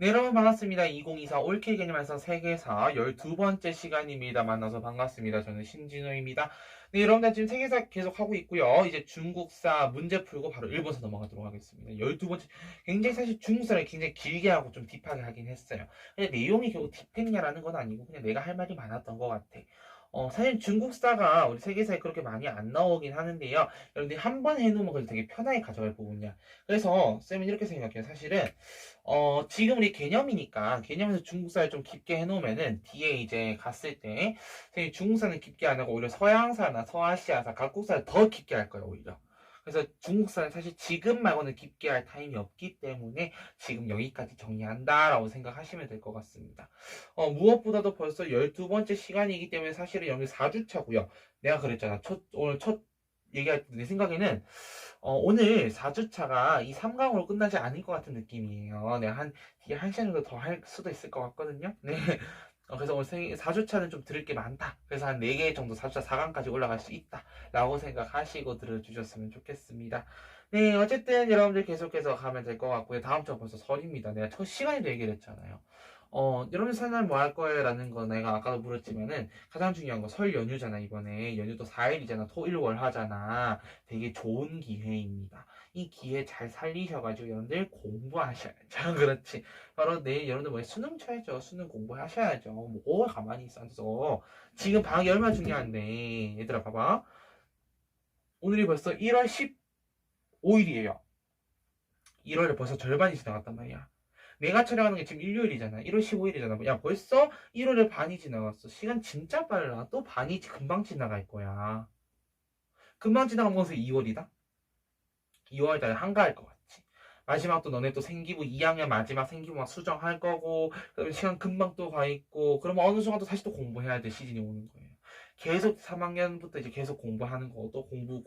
네, 여러분 반갑습니다. 2024 올케 개념에서 세계사 12번째 시간입니다. 만나서 반갑습니다. 저는 신진호입니다. 네, 여러분들 지금 세계사 계속 하고 있고요. 이제 중국사 문제 풀고 바로 일본사 넘어가도록 하겠습니다. 12번째, 굉장히 사실 중국사를 굉장히 길게 하고 좀 딥하게 하긴 했어요. 근데 내용이 결국 딥했냐라는 건 아니고 그냥 내가 할 말이 많았던 것 같아. 사실 중국사가 우리 세계사에 그렇게 많이 안 나오긴 하는데요. 여러분들이 한 번 해놓으면 그래도 되게 편하게 가져갈 부분이야. 그래서 쌤은 이렇게 생각해요. 사실은 지금 우리 개념이니까 개념에서 중국사를 좀 깊게 해놓으면은 뒤에 이제 갔을 때 중국사는 깊게 안 하고 오히려 서양사나 서아시아사, 각국사를 더 깊게 할 거예요, 오히려. 그래서 중국사는 사실 지금 말고는 깊게 할 타임이 없기 때문에 지금 여기까지 정리한다라고 생각하시면 될 것 같습니다. 무엇보다도 벌써 12번째 시간이기 때문에 사실은 여기 4주차고요. 내가 그랬잖아. 오늘 첫 얘기할 때 내 생각에는 오늘 4주차가 이 3강으로 끝나지 않을 것 같은 느낌이에요. 네, 뒤에 한 시간 정도 더 할 수도 있을 것 같거든요. 네. 그래서 오늘 4주차는 좀 들을 게 많다. 그래서 한 4개 정도 4주차 4강까지 올라갈 수 있다. 라고 생각하시고 들어주셨으면 좋겠습니다. 네, 어쨌든 여러분들 계속해서 가면 될 것 같고요. 다음 주가 벌써 설입니다. 내가 첫 시간에도 얘기를 했잖아요. 여러분 설날 뭐 할 거예요? 라는 거 내가 아까도 물었지만은 가장 중요한 거 설 연휴잖아, 이번에. 연휴도 4일이잖아. 토, 일, 월 하잖아. 되게 좋은 기회입니다. 이 기회 잘 살리셔가지고 여러분들 공부하셔야죠. 그렇지. 바로 내일 여러분들 뭐 수능 쳐야죠. 수능 공부하셔야죠. 뭐 가만히 있어서. 지금 방학이 얼마나 중요한데. 얘들아 봐봐. 오늘이 벌써 1월 15일이에요. 1월에 벌써 절반이 지나갔단 말이야. 내가 촬영하는 게 지금 일요일이잖아. 1월 15일이잖아. 야, 벌써 1월의 반이 지나갔어. 시간 진짜 빨라. 또 반이 금방 지나갈 거야. 금방 지나간 것은 2월이다? 2월 달에 한가할 것 같지. 마지막 또 너네 또 생기부 2학년 마지막 생기부만 수정할 거고, 그럼 시간 금방 또 가 있고, 그러면 어느 순간 또 다시 또 공부해야 될 시즌이 오는 거예요. 계속 3학년부터 이제 계속 공부하는 거, 또 공부.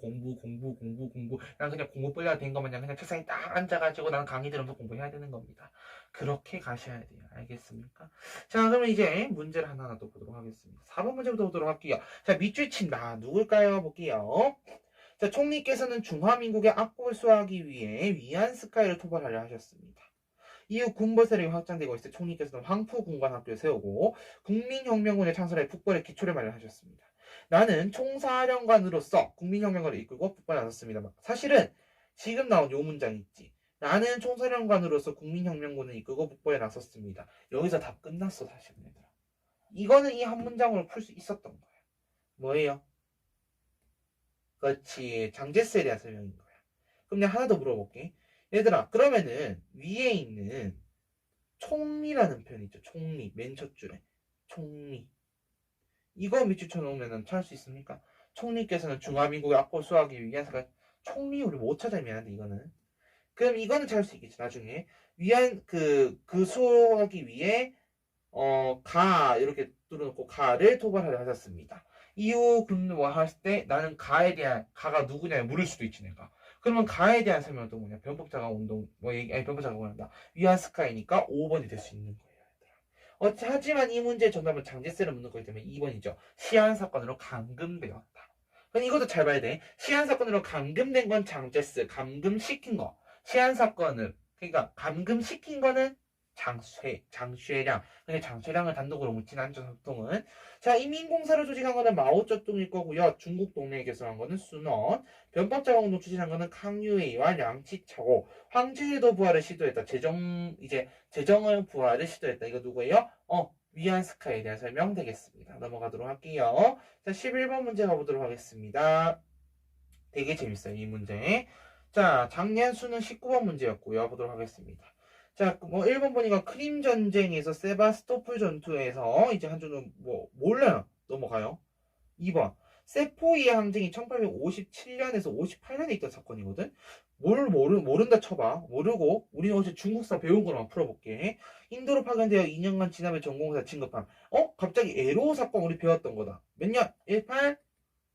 난 그냥 공부 빨려야 된 거 마냥 그냥 책상에 딱 앉아가지고 난 강의 들으면서 공부해야 되는 겁니다. 그렇게 가셔야 돼요. 알겠습니까? 자, 그러면 이제 문제를 하나하나 또 보도록 하겠습니다. 4번 문제부터 보도록 할게요. 자, 밑줄 친다. 누굴까요? 볼게요. 자, 총리께서는 중화민국의 악복을 수하기 위해 위안스카이를 토벌하려 하셨습니다. 이후 군부 세력이 확장되고 있을 때 총리께서는 황푸군관학교를 세우고 국민혁명군의 창설에 북벌의 기초를 마련하셨습니다. 나는 총사령관으로서 국민혁명을 이끌고 북벌에 나섰습니다. 사실은 지금 나온 요 문장 있지. 나는 총사령관으로서 국민혁명군을 이끌고 북벌에 나섰습니다. 여기서 답 끝났어, 사실은 얘들아. 이거는 이 한 문장으로 풀 수 있었던 거야. 뭐예요? 그렇지. 장제스에 대한 설명인 거야. 그럼 내가 하나 더 물어볼게. 얘들아, 그러면은 위에 있는 총리라는 표현 있죠. 총리. 맨 첫 줄에. 총리. 이거 밑줄 쳐놓으면 찾을 수 있습니까? 총리께서는 중화민국의 악보를 수하기 위해서 총리 우리 못 찾아 미안한데 이거는. 그럼 이거는 찾을 수 있겠지. 나중에 위안 그 수하기 위해 이렇게 뚫어놓고 가를 토벌하려 하셨습니다. 이후 군뭐 했을 때 나는 가에 대한 가가 누구냐 물을 수도 있지 내가. 그러면 가에 대한 설명은 또 뭐냐? 변법자가 운동 변법자가 원한다. 위안스카이니까 5번이 될 수 있는 거예요. 하지만 이 문제의 정답은 장제스를 묻는 거기 때문에 2번이죠. 시한 사건으로 감금되었다. 그럼 이것도 잘 봐야 돼. 시한 사건으로 감금된 건 장제스, 감금시킨 거. 시한 사건을 그러니까 감금시킨 거는 장쉐량. 근데 장쉐량을 단독으로 묻진 않죠, 보통은. 자, 인민공사를 조직한 거는 마오쩌둥일 거고요. 중국 동네에 개설한 거는 순원. 변법자가 운동 추진한 거는 캉유웨이와 량치차오. 황제도 부활을 시도했다. 재정을 부활을 시도했다. 이거 누구예요? 위안스카에 대한 설명 되겠습니다. 넘어가도록 할게요. 자, 11번 문제 가보도록 하겠습니다. 되게 재밌어요, 이 문제. 자, 작년 수능 19번 문제였고요. 보도록 하겠습니다. 자, 1번 보니까 크림 전쟁에서 세바스토폴 전투에서 이제 한 줄은 몰라요. 넘어가요. 2번. 세포이의 항쟁이 1857년에서 58년에 있던 사건이거든? 모른다 쳐봐. 모르고, 우리는 어제 중국사 배운 거만 풀어볼게. 인도로 파견되어 2년간 진압의 전공사 진급함. 갑자기 에로 사건 우리 배웠던 거다. 몇 년? 18?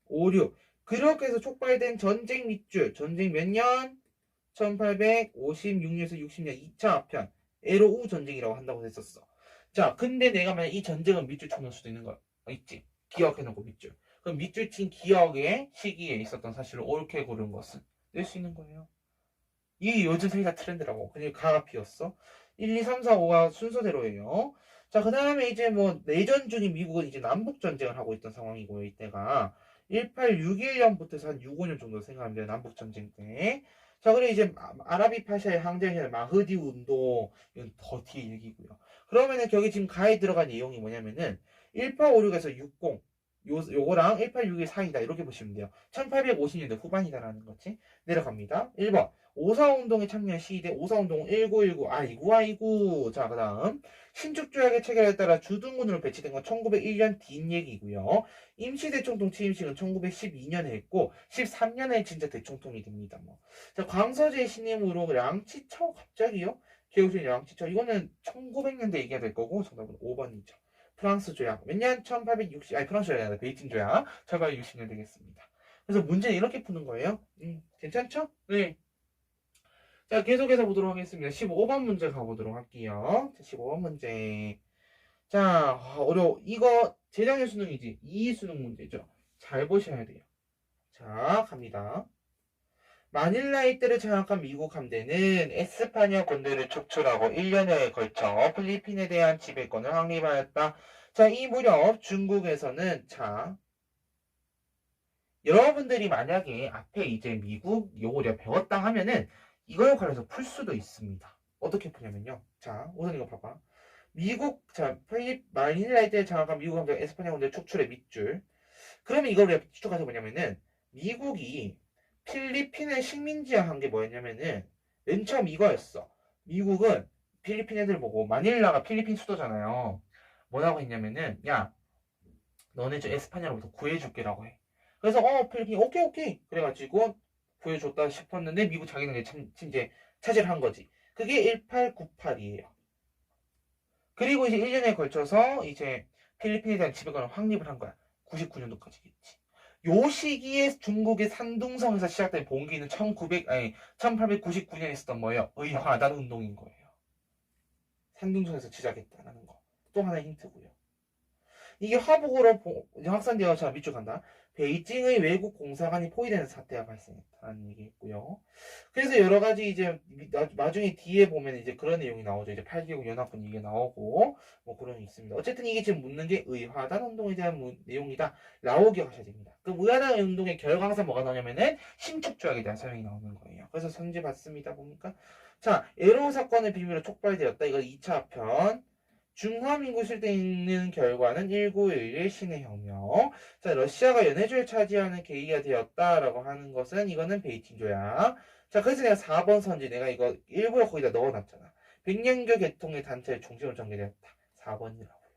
56. 그렇게 해서 촉발된 전쟁 밑줄. 전쟁 몇 년? 1856년에서 60년 2차 아편. 에로우 전쟁이라고 한다고 했었어. 자, 근데 내가 만약 이 전쟁은 밑줄 쳐놓을 수도 있는 거야. 있지? 기억해놓고 밑줄. 그럼 밑줄 친 기억의 시기에 있었던 사실을 옳게 고른 것은 낼 수 있는 거예요. 이게 요즘 세계사 트렌드라고. 그냥 가가 피었어. 1, 2, 3, 4, 5가 순서대로예요. 자, 그 다음에 이제 뭐 내전 중인 미국은 이제 남북 전쟁을 하고 있던 상황이고요. 이때가 1861년부터 해서 한 6, 5년 정도 생각하면 돼요. 남북 전쟁 때. 자, 그리고 이제 아라비 파샤의 항쟁 마흐디 운동 이건 더 뒤에 얘기고요. 그러면은 여기 지금 가에 들어간 내용이 뭐냐면은 1856에서 60 요거랑 1861 사이다 이렇게 보시면 돼요. 1850년대 후반이다라는 거지. 내려갑니다. 1번 오사운동에 참여한 시위대 오사운동 1919 아이고 자 그다음 신축조약의 체결에 따라 주둔군으로 배치된 건 1901년 뒷 얘기고요. 임시대총통 취임식은 1912년에 했고 13년에 진짜 대총통이 됩니다. 뭐. 자 광서제 신임으로 양치처 갑자기요? 개우신 양치처 이거는 1900년대 얘기가 될 거고 정답은 5번이죠. 프랑스 조약 몇 년? 1860 아니 프랑스 조약이 아니라 베이징 조약 1860년 되겠습니다. 그래서 문제는 이렇게 푸는 거예요. 괜찮죠? 네. 자, 계속해서 보도록 하겠습니다. 15번 문제 가보도록 할게요. 15번 문제. 자, 어려워. 이거 재작년 수능이지. 이 수능 문제죠. 잘 보셔야 돼요. 자, 갑니다. 마닐라 일대를 장악한 미국 함대는 에스파냐 군대를 축출하고 1년여에 걸쳐 필리핀에 대한 지배권을 확립하였다. 자, 이 무렵 중국에서는 자, 여러분들이 만약에 앞에 이제 미국 요거 배웠다 하면은 이거에 관해서 풀 수도 있습니다. 어떻게 푸냐면요. 자, 우선 이거 봐봐. 미국, 자, 마닐라 때 장악한 미국 함대 에스파냐 군대 축출의 밑줄. 그러면 이걸 우리가 추측해서 뭐냐면은 미국이 필리핀을 식민지화한 게 뭐였냐면은 맨 처음 이거였어. 미국은 필리핀 애들 보고 마닐라가 필리핀 수도잖아요. 뭐라고 했냐면은 야 너네 저 에스파냐로부터 구해줄게라고 해. 그래서 필리핀 오케이 그래가지고 구해줬다 싶었는데 미국 자기는 이제 차지를 한 거지. 그게 1898이에요. 그리고 이제 1년에 걸쳐서 이제 필리핀에 대한 지배권을 확립을 한 거야. 99년도까지겠지. 요 시기에 중국의 산둥성에서 시작된 봉기는 1899년에 있었던 뭐예요? 의화단 운동인 거예요. 산둥성에서 시작했다라는 거. 또 하나의 힌트고요. 이게 화북으로 확산되어 자 밑줄 간다. 베이징의 외국 공사관이 포위되는 사태가 발생했다는 얘기했고요. 그래서 여러 가지 이제 나중에 뒤에 보면 이제 그런 내용이 나오죠. 이제 8개국 연합군 이게 나오고 뭐 그런 게 있습니다. 어쨌든 이게 지금 묻는 게 의화단 운동에 대한 내용이다. 라고 기억하셔야 됩니다. 그럼 의화단 운동의 결과 항상 뭐가 나오냐면은 신축조약에 대한 설명이 나오는 거예요. 그래서 선지 받습니다. 보니까 자 에로 사건의 비밀로 촉발되었다. 이거 2차 편. 중화민국 실대 있는 결과는 1911 신의 혁명. 자, 러시아가 연해주를 차지하는 계기가 되었다라고 하는 것은 이거는 베이징 조약. 자, 그래서 내가 4번 선지 내가 이거 일부러 거기다 넣어놨잖아. 백년교 계통의 단체의 중심으로 전개되었다. 4번이라고요.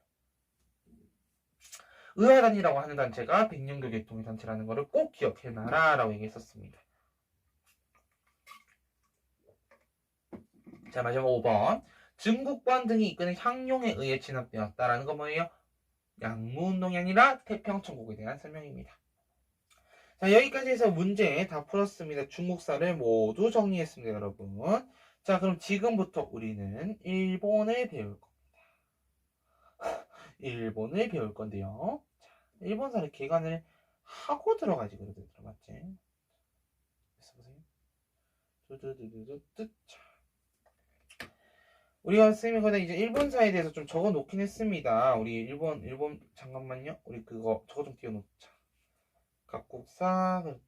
의화단이라고 하는 단체가 백년교 계통의 단체라는 것을 꼭 기억해놔라라고 얘기했었습니다. 자, 마지막 5번. 증국권 등이 이끄는 향용에 의해 진압되었다라는 건 뭐예요? 양무운동이 아니라 태평천국에 대한 설명입니다. 자, 여기까지 해서 문제 다 풀었습니다. 중국사를 모두 정리했습니다, 여러분. 자, 그럼 지금부터 우리는 일본을 배울 겁니다. 일본을 배울 건데요. 자, 일본사를 개관을 하고 들어가지, 그래도 맞지? 그래서 보세요. 두두두두두 자. 우리가 쌤이 근데 이제 일본사에 대해서 좀 적어 놓긴 했습니다. 우리 일본 잠깐만요. 우리 그거 저거 좀 띄워놓자. 각국사 그렇지.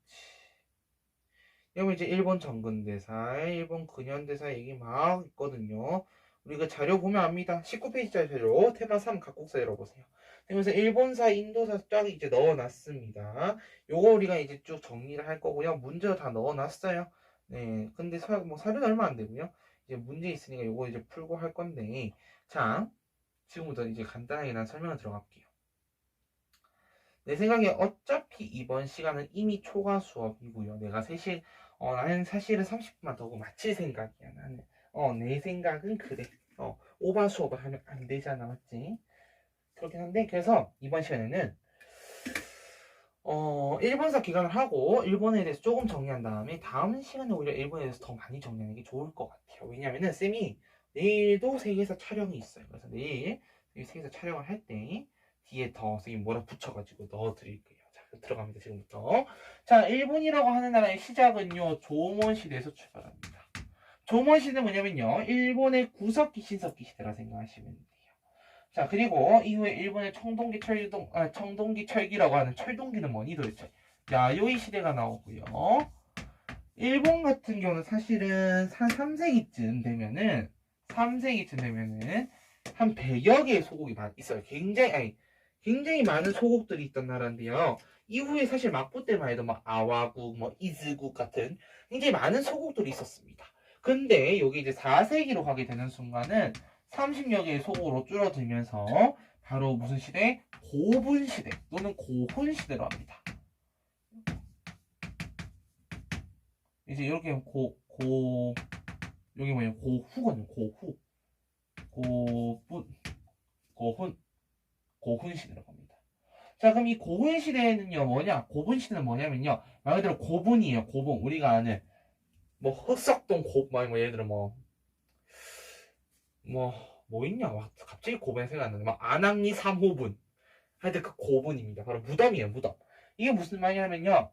여기 이제 일본 정근대사, 일본 근현대사 얘기 막 있거든요. 우리 그 자료 보면 압니다. 19페이지짜리 자료 테마 3 각국사 열어보세요. 그래서 일본사, 인도사 쫙 이제 넣어놨습니다. 요거 우리가 이제 쭉 정리를 할 거고요. 문제도 다 넣어놨어요. 네, 근데 뭐 사료는 얼마 안 되고요. 이제 문제 있으니까 요거 이제 풀고 할 건데, 자, 지금부터 이제 간단하게 난 설명을 들어갈게요. 내 생각에 어차피 이번 시간은 이미 초과 수업이고요. 내가 나는 사실은 30분만 더 마칠 생각이야. 나는 내 생각은 그래. 오바 수업을 하면 안 되잖아, 맞지? 그렇긴 한데 그래서 이번 시간에는 일본사 기간을 하고 일본에 대해서 조금 정리한 다음에 다음 시간에 오히려 일본에 대해서 더 많이 정리하는 게 좋을 것 같아요. 왜냐면은 쌤이 내일도 세계사 촬영이 있어요. 그래서 내일 세계사 촬영을 할 때 뒤에 더 쌤이 뭐라 붙여가지고 넣어드릴게요. 자, 들어갑니다. 지금부터. 자, 일본이라고 하는 나라의 시작은요, 조몬 시대에서 출발합니다. 조선 시대는 뭐냐면요. 일본의 구석기 신석기 시대라 생각하시면 돼요. 자, 그리고 이후에 일본의 청동기 철기라고 하는 철동기는 뭐니 도대체? 야요이 시대가 나오고요. 일본 같은 경우는 사실은 한 3세기쯤 되면은 한 100여 개의 소국이 있어요. 굉장히 많은 소국들이 있던 나라인데요. 이후에 사실 막부 때만 해도 막 아와국, 뭐 이즈국 같은 굉장히 많은 소국들이 있었습니다. 근데 여기 이제 4세기로 가게 되는 순간은 30여 개의 소국으로 줄어들면서 바로 무슨 시대? 고분 시대 또는 고훈 시대로 합니다. 이제 이렇게 여기 뭐냐 고후거든요. 고훈 시대라고 합니다. 자, 그럼 이 고분 시대는요 뭐냐? 고분 시대는 뭐냐면요 말 그대로 고분이에요. 고분. 우리가 아는 뭐 흑석동 뭐 예를 들어 뭐 있냐? 와, 갑자기 고분이 생각 안 나네. 막 안악리 3호분. 하여튼 그 고분입니다. 바로 무덤이에요. 무덤. 이게 무슨 말이냐면요.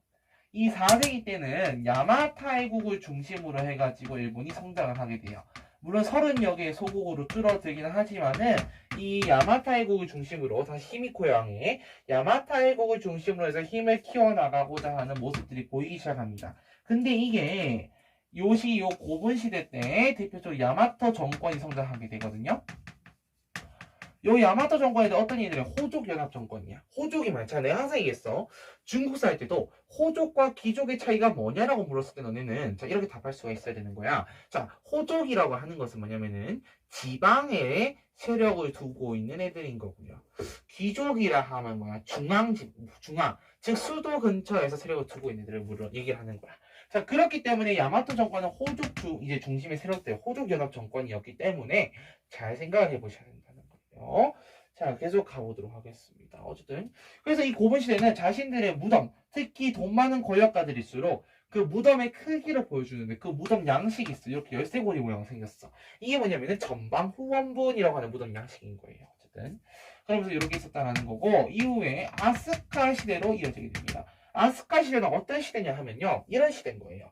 이 4세기 때는 야마타이국을 중심으로 해가지고 일본이 성장을 하게 돼요. 물론 30여 개의 소국으로 줄어들기는 하지만은 이 야마타이국을 중심으로 다시 히미코 여왕의 야마타이국을 중심으로 해서 힘을 키워나가고자 하는 모습들이 보이기 시작합니다. 근데 이게 요 고분 시대 때 대표적으로 야마토 정권이 성장하게 되거든요. 요 야마토 정권에도 어떤 일들이 호족 연합 정권이야. 호족이 많잖아. 내가 항상 얘기했어. 중국사 할 때도 호족과 귀족의 차이가 뭐냐라고 물었을 때 너네는 자 이렇게 답할 수가 있어야 되는 거야. 자, 호족이라고 하는 것은 뭐냐면은 지방에 세력을 두고 있는 애들인 거고요. 귀족이라 하면 뭐야? 중앙, 즉 수도 근처에서 세력을 두고 있는 애들을 얘기를 하는 거야. 자, 그렇기 때문에 야마토 정권은 이제 중심의 세력들, 호족 연합 정권이었기 때문에 잘 생각을 해보셔야 된다는 거예요. 자, 계속 가보도록 하겠습니다. 어쨌든 그래서 이 고분 시대는 자신들의 무덤, 특히 돈 많은 권력가들일수록 그 무덤의 크기를 보여주는데 그 무덤 양식이 있어. 이렇게 열쇠고리 모양 생겼어. 이게 뭐냐면은 전방 후원분이라고 하는 무덤 양식인 거예요. 어쨌든 그러면서 이렇게 있었다라는 거고 이후에 아스카 시대로 이어지게 됩니다. 아스카 시대는 어떤 시대냐 하면요. 이런 시대인 거예요.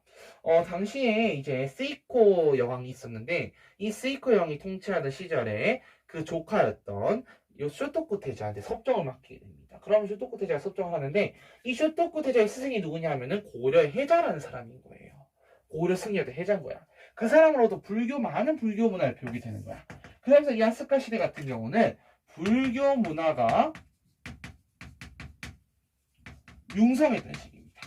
당시에 이제 세이코 여왕이 있었는데 이 세이코 여왕이 통치하던 시절에 그 조카였던 이 쇼토쿠 태자한테 섭정을 맡기게 됩니다. 그러면 쇼토쿠 태자가 섭정을 하는데 이 쇼토쿠 태자의 스승이 누구냐 하면은 고려의 해자라는 사람인 거예요. 고려 승려대 해자인 거야. 그 사람으로도 많은 불교 문화를 배우게 되는 거야. 그러면서 이 아스카 시대 같은 경우는 불교 문화가 융성했던 시기입니다.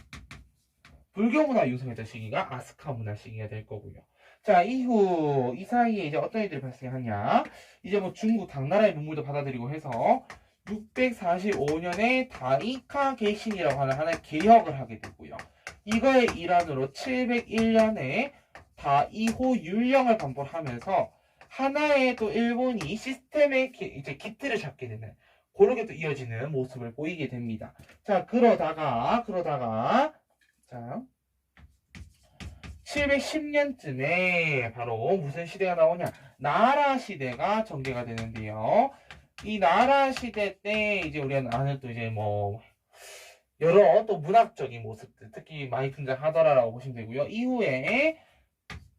불교 문화 융성했던 시기가 아스카 문화 시기가 될 거고요. 자, 이후 이 사이에 이제 어떤 일들이 발생하냐? 이제 뭐 중국 당나라의 문물도 받아들이고 해서 645년에 다이카 개신이라고 하는 하나의 개혁을 하게 되고요. 이거의 일환으로 701년에 다이호 율령을 반복하면서 하나의 또 일본이 시스템의 이제 기틀을 잡게 되는 그렇게 또 이어지는 모습을 보이게 됩니다. 자, 그러다가 자 710년쯤에 바로 무슨 시대가 나오냐? 나라 시대가 전개가 되는데요. 이 나라 시대 때 이제 우리가 아는 또 이제 뭐 여러 또 문학적인 모습들 특히 많이 등장하더라라고 보시면 되고요. 이후에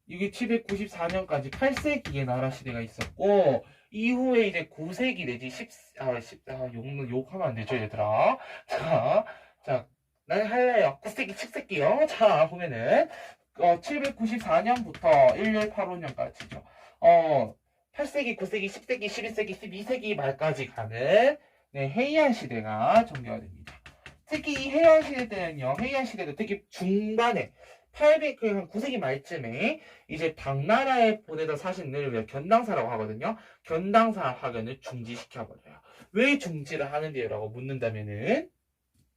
이게 794년까지 8세기의 나라 시대가 있었고 이후에 이제 9세기 내지 욕하면 안 되죠 얘들아. 자, 난 할래요. 9세기, 10세기요. 자, 보면은 794년부터 1185년까지죠. 8세기, 9세기, 10세기, 11세기, 12세기 말까지 가는 헤이안 시대가 전개가 됩니다. 특히 이 헤이안 시대 때는요. 헤이안 시대도 특히 중반에 9세기 말쯤에 이제 당나라에 보내던 사신을 우리가 견당사라고 하거든요. 견당사 학연을 중지시켜버려요. 왜 중지를 하는데요? 라고 묻는다면은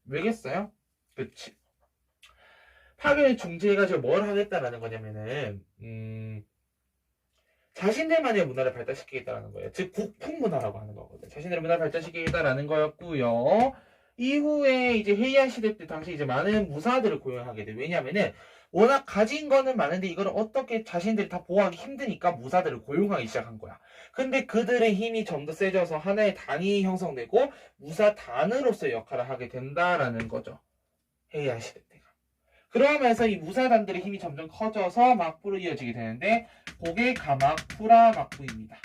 왜겠어요? 그치. 파견을 중지해가지고 뭘 하겠다라는 거냐면은 자신들만의 문화를 발달시키겠다라는 거예요. 즉 국풍문화라고 하는 거거든요. 자신들의 문화를 발달시키겠다라는 거였고요. 이후에 이제 헤이안 시대 때 당시 이제 많은 무사들을 고용하게 돼요. 왜냐면은 워낙 가진 거는 많은데 이걸 어떻게 자신들이 다 보호하기 힘드니까 무사들을 고용하기 시작한 거야. 근데 그들의 힘이 좀 더 세져서 하나의 단이 형성되고 무사 단으로서의 역할을 하게 된다라는 거죠. 헤이안 시대 때가. 그러면서 이 무사단들의 힘이 점점 커져서 막부로 이어지게 되는데 그게 가마쿠라 막부입니다.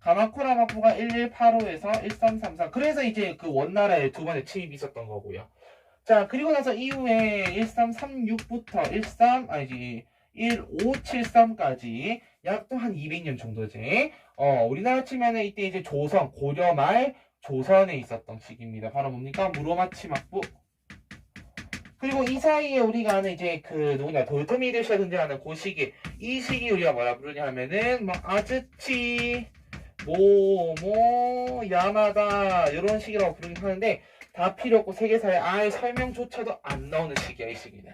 가마쿠라 막부가 1185에서 1334. 그래서 이제 그 원나라에 두 번의 침입이 있었던 거고요. 자, 그리고 나서 이후에 1336부터 1573까지 약 또 한 200년 정도지. 우리나라 치면은 이때 이제 조선, 고려 말 조선에 있었던 시기입니다. 바로 뭡니까? 무로마치 막부. 그리고 이 사이에 우리가 아는 이제 그 누구냐 도요토미 히데요시가 등장하는 그 시기, 이 시기 우리가 뭐라 부르냐 하면은 뭐 아즈치 야마다 이런 시기라고 부르긴 하는데 다 필요 없고 세계사에 아예 설명조차도 안 나오는 시기야. 이 시기는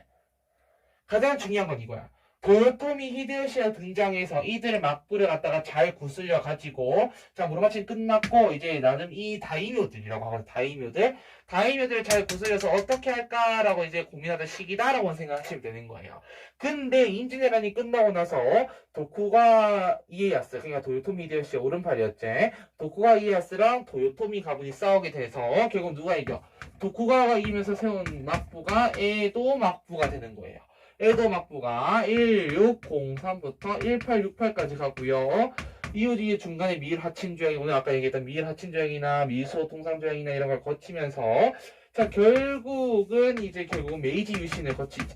가장 중요한 건 이거야. 도요토미 히데요시가 등장해서 이들의 막부를 갖다가 잘 구슬려 가지고 자 무로마치 끝났고 이제 나름 이 다이묘들이라고 하거든. 다이묘들을 잘 구슬려서 어떻게 할까라고 이제 고민하던 시기다라고 생각하시면 되는 거예요. 근데 임진왜란이 끝나고 나서 도쿠가 이에야스, 그러니까 도요토미 히데요시의 오른팔이었지. 도쿠가 이에야스랑 도요토미 가문이 싸우게 돼서 결국 누가 이겨? 도쿠가가 이기면서 세운 막부가 에도 막부가 되는 거예요. 에도 막부가 1603부터 1868까지 가고요. 이후 뒤에 중간에 미일 하친조약이 오늘 아까 얘기했던 미일 하친조약이나 미소 통상조약이나 이런 걸 거치면서 자 결국은 메이지 유신을 거치지.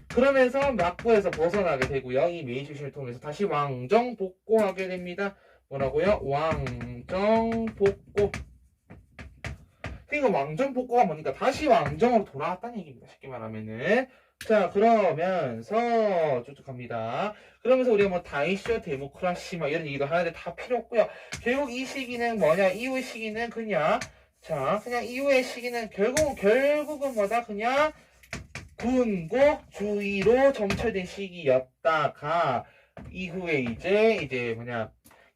그러면서 막부에서 벗어나게 되고요. 이 메이지 유신을 통해서 다시 왕정 복고하게 됩니다. 뭐라고요? 왕정 복고. 그러니까 왕정 복고가 뭐니까 다시 왕정으로 돌아왔다는 얘기입니다. 쉽게 말하면은. 자, 그러면서 쭉 갑니다. 그러면서 우리가 뭐 다이쇼 데모크라시 막 이런 얘기도 하는데 다 필요 없고요. 결국 이 시기는 뭐냐? 이후의 시기는 그냥 이후의 시기는 결국은 뭐다? 그냥 군국주의로 점철된 시기였다가 이후에 이제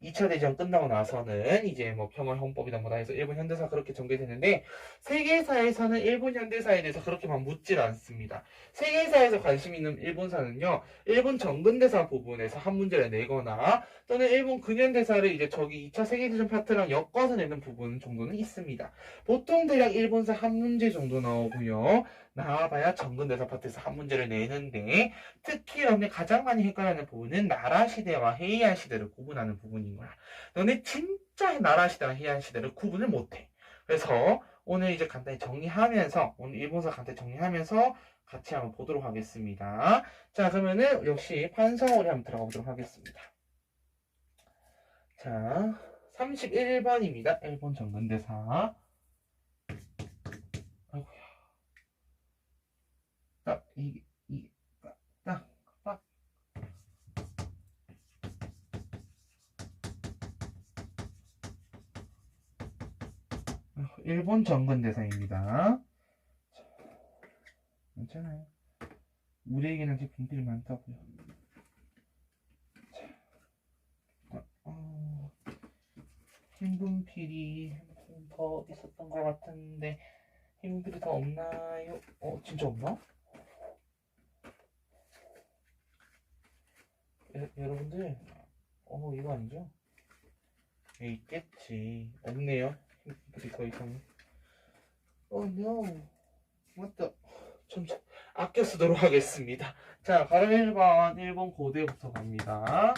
2차 대전 끝나고 나서는 이제 뭐 평화헌법이다 뭐다 해서 일본 현대사 그렇게 전개되는데 세계사에서는 일본 현대사에 대해서 그렇게만 묻질 않습니다. 세계사에서 관심 있는 일본사는요, 일본 정근대사 부분에서 한 문제를 내거나 또는 일본 근현대사를 이제 저기 2차 세계대전 파트랑 엮어서 내는 부분 정도는 있습니다. 보통 대략 일본사 한 문제 정도 나오고요. 나와봐야 정근대사 파트에서 한 문제를 내는데 특히 여러분이 가장 많이 헷갈리는 부분은 나라 시대와 헤이안 시대를 구분하는 부분인 거야. 너네 진짜 나라 시대와 헤이안 시대를 구분을 못해. 그래서 오늘 이제 간단히 정리하면서 오늘 일본사 간단히 정리하면서 같이 한번 보도록 하겠습니다. 자, 그러면은 역시 판서울에 한번 들어가 보도록 하겠습니다. 자, 31번입니다. 일본 정근대사. 아이고야. 딱, 딱. 일본 정근대사입니다. 괜찮아요. 우리에게는 아직 분필이 많다고요. 흰 분필이 더 있었던 것 같은데 흰 분필이 더 없나요? 진짜 없나? 여러분들 이거 아니죠? 있겠지. 없네요. 흰 분필이 더 이상. no. 맞다. 좀 아껴 쓰도록 하겠습니다. 자, 가로 1번 일본 고대부터 갑니다.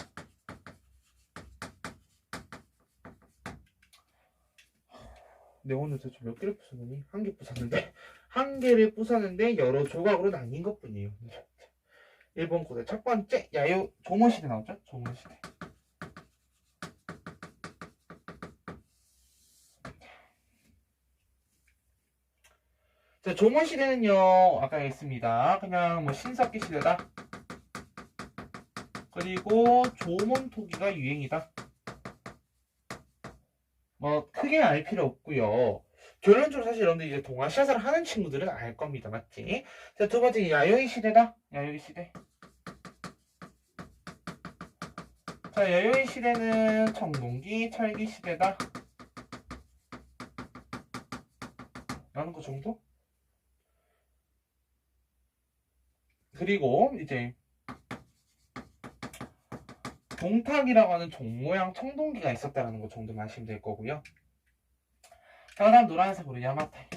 내 오늘 도대체 몇 개를 부쉈니? 한 개 부쉈는데 한 개를 부쉈는데 여러 조각으로 나뉜 것 뿐이에요. 일본 고대 첫 번째 야요 조선시대 나오죠? 조선시대. 자, 조선시대는요 아까 했습니다. 그냥 뭐 신석기 시대다. 그리고 조문토기가 유행이다. 뭐 크게 알 필요 없고요. 결론적으로 사실 여러분들 이제 동아시아사를 하는 친구들은 알 겁니다. 맞지? 자, 두 번째 야요이 시대다. 야요이 시대. 자, 야요이 시대는 청동기, 철기 시대다. 라는 거 정도? 그리고 이제 동탁이라고 하는 종모양 청동기가 있었다는 거 정도만 아시면 될 거고요. 자, 그다음 노란색으로 야마타이.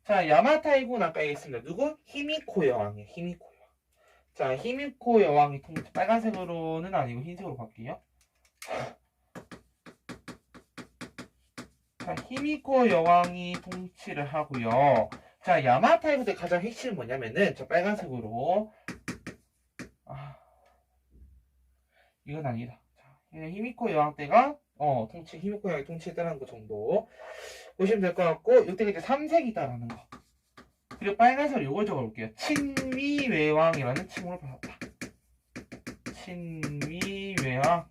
자, 야마타이군 아까 얘기했습니다. 누구? 히미코 여왕이에요. 히미코 여왕. 자, 히미코 여왕이 빨간색으로는 아니고 흰색으로 바뀌요. 자, 히미코 여왕이 통치를 하고요. 자, 야마타이군의 가장 핵심은 뭐냐면은 저 빨간색으로 이건 아니다. 자, 히미코 여왕 때가 히미코 여왕이 통치했다는 거 정도 보시면 될 것 같고, 이때가 이제 3색이다라는 거. 그리고 빨간색으로 요걸 적어볼게요. 친위외왕이라는 칭호를 받았다. 친위외왕은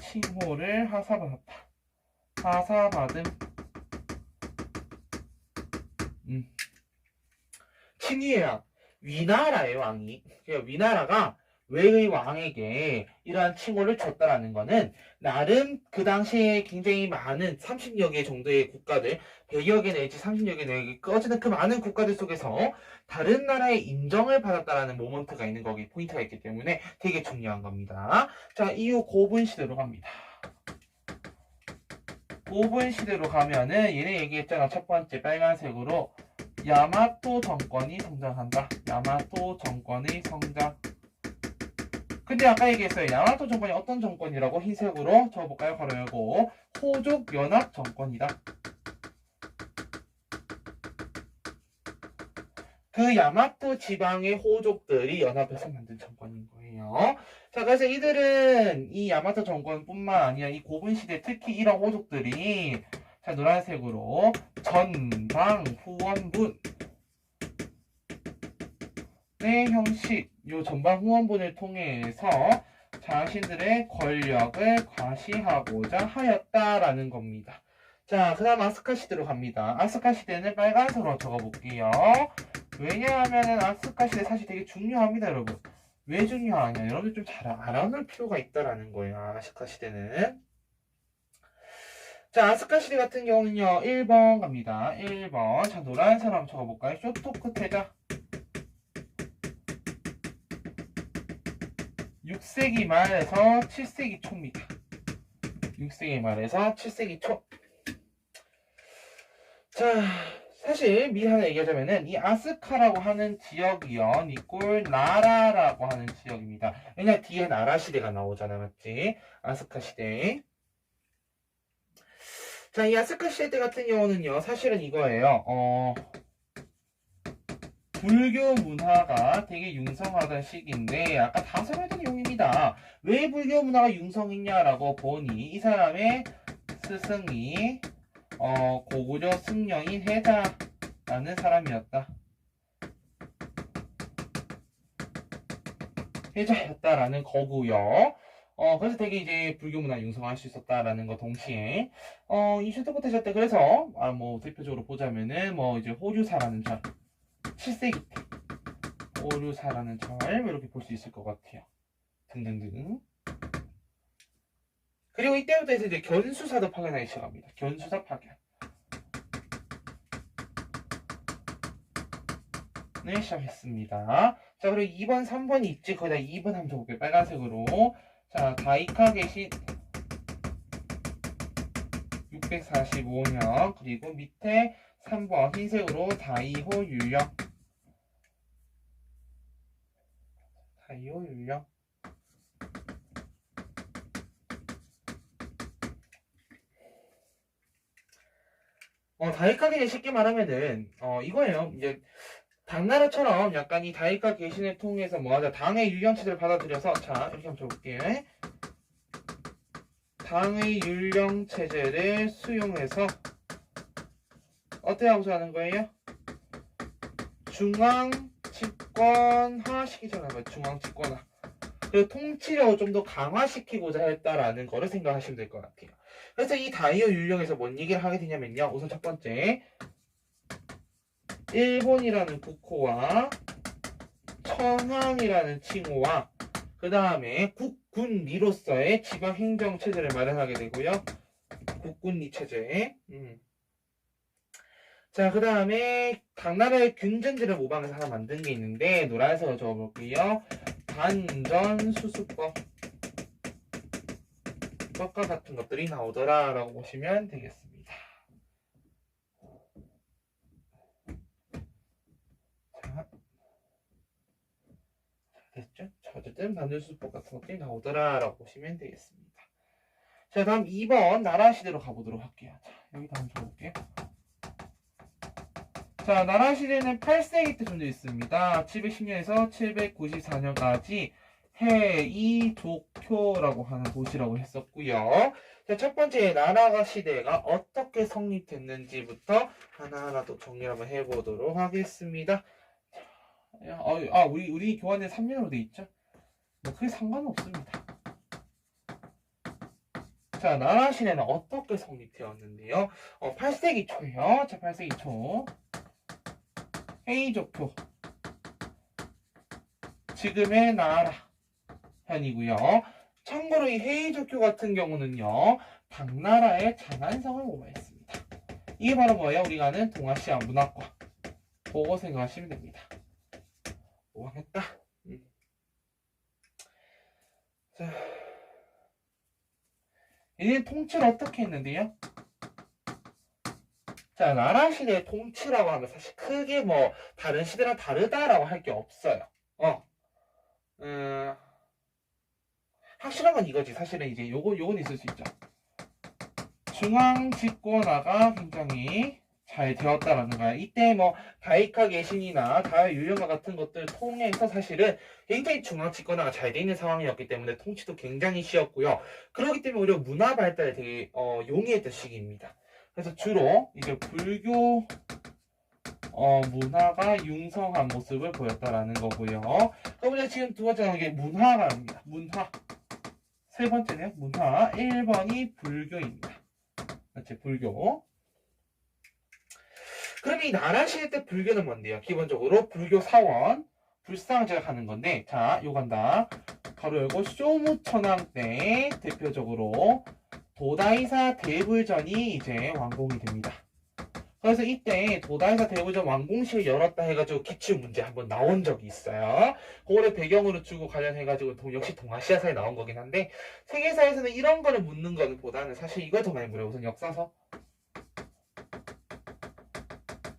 칭호를 하사받았다. 하사받음. 친위외왕. 위나라의 왕이. 그러니까 위나라가 외의 왕에게 이러한 칭호를 줬다라는 거는 나름 그 당시에 굉장히 많은 30여 개 정도의 국가들, 100여 개 내지 30여 개 내지 꺼지는 그 많은 국가들 속에서 다른 나라의 인정을 받았다라는 모먼트가 있는 거기 포인트가 있기 때문에 되게 중요한 겁니다. 자, 이후 고분 시대로 갑니다. 고분 시대로 가면은 얘네 얘기했잖아. 첫 번째 빨간색으로 야마토 정권이 성장한다. 야마토 정권의 성장. 근데 아까 얘기했어요. 야마토 정권이 어떤 정권이라고 흰색으로 적어볼까요? 바로 이거 호족 연합 정권이다. 그 야마토 지방의 호족들이 연합해서 만든 정권인 거예요. 자, 그래서 이들은 이 야마토 정권뿐만 아니라 이 고분 시대 특히 이런 호족들이 자, 노란색으로 전방 후원분 의 형식, 요 전방 후원분을 통해서 자신들의 권력을 과시하고자 하였다라는 겁니다. 자, 그 다음 아스카 시대로 갑니다. 아스카 시대는 빨간색으로 적어볼게요. 왜냐하면 아스카 시대 사실 되게 중요합니다, 여러분. 왜 중요하냐? 여러분들 좀 잘 알아놓을 필요가 있다라는 거예요. 아스카 시대는. 자, 아스카 시대 같은 경우는요, 1번 갑니다. 1번. 자, 노란색으로 한번 적어볼까요? 쇼토쿠 태자. 6세기 말에서 7세기 초입니다. 6세기 말에서 7세기 초. 자, 사실 미리 하나 얘기하자면은 이 아스카라고 하는 지역이요, 니꼴 나라라고 하는 지역입니다. 왜냐 뒤에 나라 시대가 나오잖아, 맞지? 아스카 시대. 자, 이 아스카 시대 같은 경우는요, 사실은 이거예요. 불교 문화가 되게 융성하던 시기인데 아까 다 설명했던 내용입니다. 왜 불교 문화가 융성했냐라고 보니 이 사람의 스승이 고구려 승려인 해자라는 사람이었다. 해자였다라는 거고요. 그래서 되게 이제 불교 문화 융성할 수 있었다라는 거 동시에 이 쇼토쿠 태자 때 그래서 뭐 대표적으로 보자면은 뭐 이제 호류사라는 절 7세기 때 호류사라는 절 이렇게 볼 수 있을 것 같아요. 등등등. 그리고 이때부터 이제 견수사도 파견하기 시작합니다. 견수사 파견. 네, 시작했습니다. 자, 그리고 2번, 3번이 있지. 거기다 2번 한번 적어볼게요. 빨간색으로. 자, 다이카 계신 645년. 그리고 밑에 3번 흰색으로 다이호 율령. 다이호 율령. 다이카 계신 쉽게 말하면은 이거예요. 이제 당나라처럼 약간 이 다이카 계신을 통해서 뭐하자 당의 율령체제를 받아들여서 자 이렇게 한번 적을게요. 당의 율령체제를 수용해서 어떻게 하고자 하는 거예요? 중앙 집권화 시키잖아요. 중앙 집권화. 그리고 통치력을 좀 더 강화시키고자 했다라는 거를 생각하시면 될 것 같아요. 그래서 이 다이어 율령에서 뭔 얘기를 하게 되냐면요. 우선 첫 번째 일본이라는 국호와 천황이라는 칭호와 그 다음에 국군리로서의 지방행정체제를 마련하게 되고요. 국군리 체제. 자, 그 다음에 각 나라의 균전제를 모방해서 하나 만든 게 있는데 노란색으로 적어볼게요. 반전수수법. 법과 같은 것들이 나오더라 라고 보시면 되겠습니다. 됐죠? 자, 어쨌든 반대수법 같은 것들이 나오더라라고 보시면 되겠습니다. 자, 다음 2번 나라시대로 가보도록 할게요. 자, 여기다 한번 적어볼게요. 자, 나라시대는 8세기 때 존재했습니다. 710년에서 794년까지 해이도쿄라고 하는 도시라고 했었고요. 자, 첫 번째 나라가 시대가 어떻게 성립됐는지부터 하나하나 또 정리를 한번 해보도록 하겠습니다. 우리 교환에 3년으로 돼 있죠? 뭐 크게 상관은 없습니다. 자, 나라 시대는 어떻게 성립되었는데요? 8세기 초예요. 자, 8세기 초 헤이도쿄 지금의 나라 현이고요. 참고로 이 헤이도쿄 같은 경우는요, 당나라의 장안성을 모방했습니다. 이게 바로 뭐예요? 우리가 아는 동아시아 문화권. 그거 생각하시면 됩니다. 모방했다. 자, 이제 통치를 어떻게 했는데요? 자, 나라 시대의 통치라고 하면 사실 크게 뭐 다른 시대랑 다르다라고 할 게 없어요. 확실한 건 이거지. 사실은 이제 요건 있을 수 있죠. 중앙 집권화가 굉장히 잘 되었다라는 거야. 이때 뭐 다이카 개신이나 다이 유령화 같은 것들 통해서 사실은 굉장히 중앙 집권화가 잘 돼 있는 상황이었기 때문에 통치도 굉장히 쉬웠고요. 그렇기 때문에 오히려 문화 발달에 되게 용이했던 시기입니다. 그래서 주로 이제 불교 문화가 융성한 모습을 보였다라는 거고요. 그럼 지금 두 번째 나오는 게 문화가 아닙니다. 문화. 세 번째는 문화. 1번이 불교입니다. 맞지? 불교. 그럼 이 나라 시대 때 불교는 뭔데요? 기본적으로 불교 사원, 불상제가 가는 건데, 자, 요간다. 바로 요거 쇼무천왕 때 대표적으로 도다이사 대불전이 이제 완공이 됩니다. 그래서 이때 도다이사 대불전 완공식을 열었다 해가지고 기출문제 한번 나온 적이 있어요. 그거를 배경으로 주고 관련해가지고 역시 동아시아사에 나온 거긴 한데, 세계사에서는 이런 거를 묻는 거는 보다는 사실 이걸 더 많이 물어요. 우선 역사서.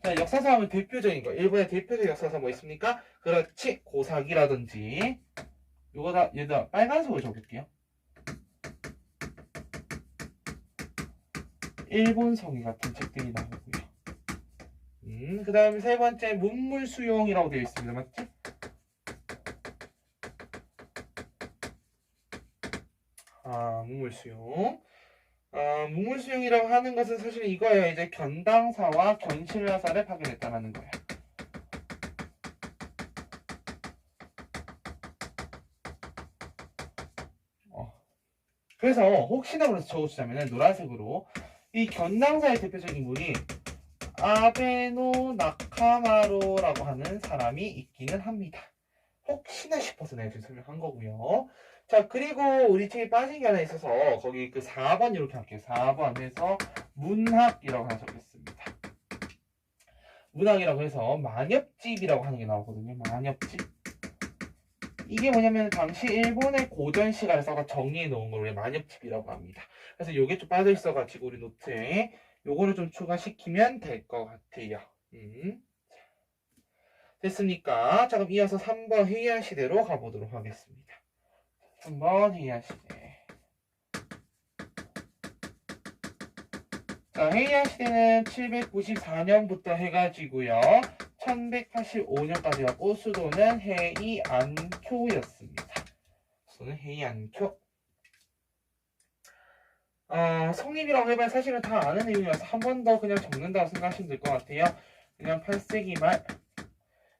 자, 역사서 하면 대표적인 거. 일본의 대표적 역사서 뭐 있습니까? 그렇지. 고사기라든지. 요거다, 얘들아, 빨간색으로 적을게요. 일본 성의 같은 책들이 나오고요. 그 다음에 세 번째 문물수용이라고 되어 있습니다. 맞지? 문물수용. 문물수용이라고 하는 것은 사실 이거예요. 이제 견당사와 견실화사를 파견했다는 거예요. 그래서 혹시나 그래서 적어주자면 노란색으로 이 견당사의 대표적인 인물이 아베노 나카마로라고 하는 사람이 있기는 합니다. 혹시나 싶어서 내가 지금 설명한 거고요. 자, 그리고 우리 책에 빠진 게 하나 있어서 거기 그 4번 이렇게 할게요. 4번에서 문학이라고 하나 적겠습니다. 문학이라고 해서 만엽집이라고 하는 게 나오거든요. 만엽집. 이게 뭐냐면 당시 일본의 고전 시가를 써서 정리해 놓은 걸 우리 만엽집이라고 합니다. 그래서 요게 좀 빠져 있어가지고 우리 노트에 요거를 좀 추가시키면 될 것 같아요. 됐습니까? 자, 그럼 이어서 3번 헤이안 시대로 가보도록 하겠습니다. 3번 헤이안 시대. 자, 헤이안 시대는 794년부터 해가지고요. 1185년까지였고 수도는 헤이안쿄였습니다. 수도는 헤이안쿄. 성립이라고 해봐야 사실은 다 아는 내용이라서 한 번 더 그냥 적는다고 생각하시면 될 것 같아요. 그냥 8세기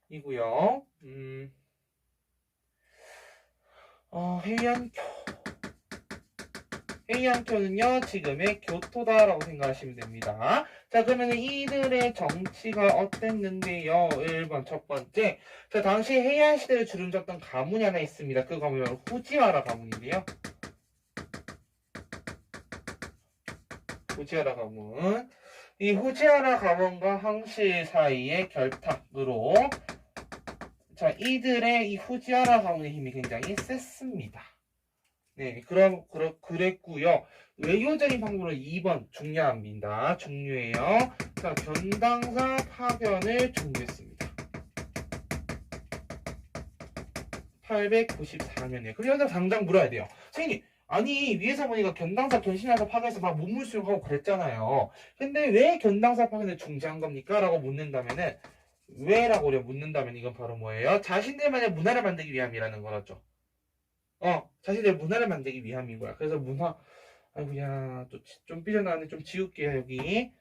말이고요. 헤이안쿄는요 지금의 교토다라고 생각하시면 됩니다. 자, 그러면 이들의 정치가 어땠는데요? 1번 첫 번째, 자, 당시 헤이안 시대를 주름잡던 가문이 하나 있습니다. 그 가문이 바로 후지와라 가문인데요. 후지와라 가문. 이 후지와라 가문과 황실 사이의 결탁으로, 자, 이들의 이 후지와라 가문의 힘이 굉장히 셌습니다. 네, 그랬고요. 외교적인 방법으로 2번 중요합니다. 중요해요. 자, 견당사 파견을 종료했습니다. 1894년에. 그럼 여기서 당장 물어야 돼요. 선생님, 아니 위에서 보니까 견당사 견신하사 파견해서 막 문물수용하고 그랬잖아요. 근데 왜 견당사 파견을 중지한 겁니까? 라고 묻는다면은 왜라고 우리가 묻는다면 이건 바로 뭐예요? 자신들만의 문화를 만들기 위함이라는 거죠. 자신들 문화를 만들기 위함인 거야. 그래서 문화, 아이고야, 또 좀 삐져나왔네. 좀 지울게요, 여기.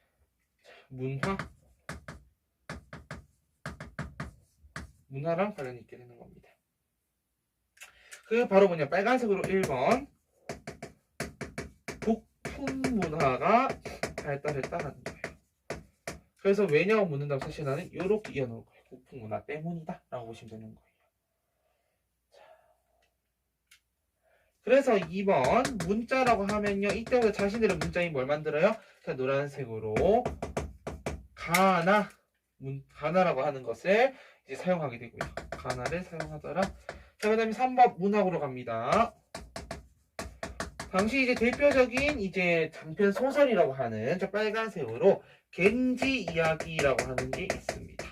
문화랑 관련이 있게 되는 겁니다. 그게 바로 뭐냐, 빨간색으로 1번. 북풍 문화가 발달했다라는 거예요. 그래서 왜냐고 묻는다면 사실 나는 이렇게 이어놓을 거예요. 북풍 문화 때문이다 라고 보시면 되는 거예요. 그래서 2번 문자라고 하면요, 이때부터 자신들의 문자인 뭘 만들어요? 자, 노란색으로 가나라고 하는 것을 이제 사용하게 되고요. 가나를 사용하더라. 자, 그 다음에 3번 문학으로 갑니다. 당시 이제 대표적인 이제 단편 소설이라고 하는 저 빨간색으로 겐지 이야기라고 하는 게 있습니다.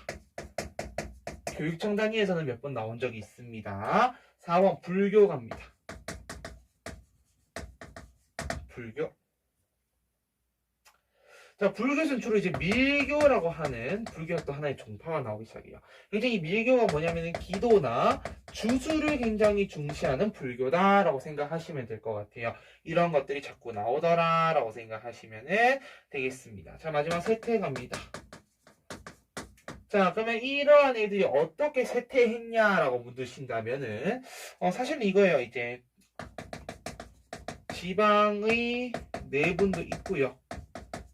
교육청 단위에서는 몇 번 나온 적이 있습니다. 4번 불교 갑니다. 불교. 자, 불교는 주로 이제 밀교라고 하는 불교가 또 하나의 종파가 나오기 시작해요. 굉장히 이 밀교가 뭐냐면은 기도나 주술을 굉장히 중시하는 불교다라고 생각하시면 될 것 같아요. 이런 것들이 자꾸 나오더라라고 생각하시면 되겠습니다. 자, 마지막 쇠퇴 갑니다. 자, 그러면 이러한 애들이 어떻게 쇠퇴했냐라고 묻으신다면은 사실은 이거예요. 이제 지방의 내분도 있고요.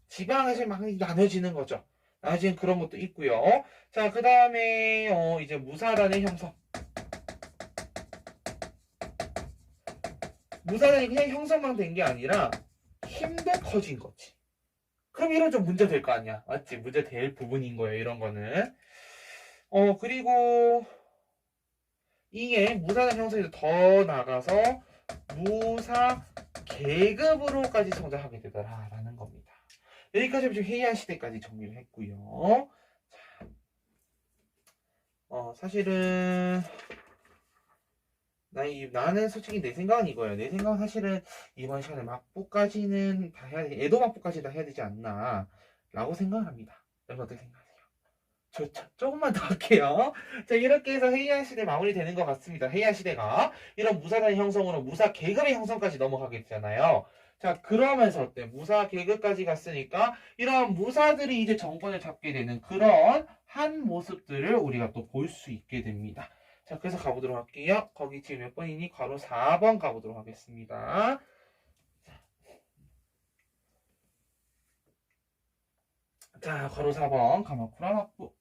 지방에서 막 나눠지는 거죠. 나눠지는 그런 것도 있고요. 자, 그 다음에 이제 무사단의 형성. 무사단이 그냥 형성만 된 게 아니라 힘도 커진 거지. 그럼 이런 좀 문제 될 거 아니야. 맞지? 문제 될 부분인 거예요. 이런 거는. 그리고 이게 무사단 형성에서 더 나가서 무사 계급으로까지 성장하게 되더라라는 겁니다. 여기까지 지금 해야 시대까지 정리를 했고요. 자, 사실은 나는 솔직히 내 생각은 이거예요. 내 생각은 사실은 이번 시간에 막부까지는 다 해야 되지, 애도 막부까지 다 해야 되지 않나 라고 생각을 합니다. 여러분 어떻게 생각하세요? 조금만 더 할게요. 자, 이렇게 해서 해야 시대 마무리되는 것 같습니다. 해야 시대가 이런 무사단의 형성으로 무사 계급의 형성까지 넘어가게 되잖아요. 자, 그러면서 어때? 무사 계급까지 갔으니까 이런 무사들이 이제 정권을 잡게 되는 그런 한 모습들을 우리가 또 볼 수 있게 됩니다. 자, 그래서 가보도록 할게요. 거기 지금 몇 번이니? 괄호 4번 가보도록 하겠습니다. 자, 괄호 4번 가마쿠라 막부.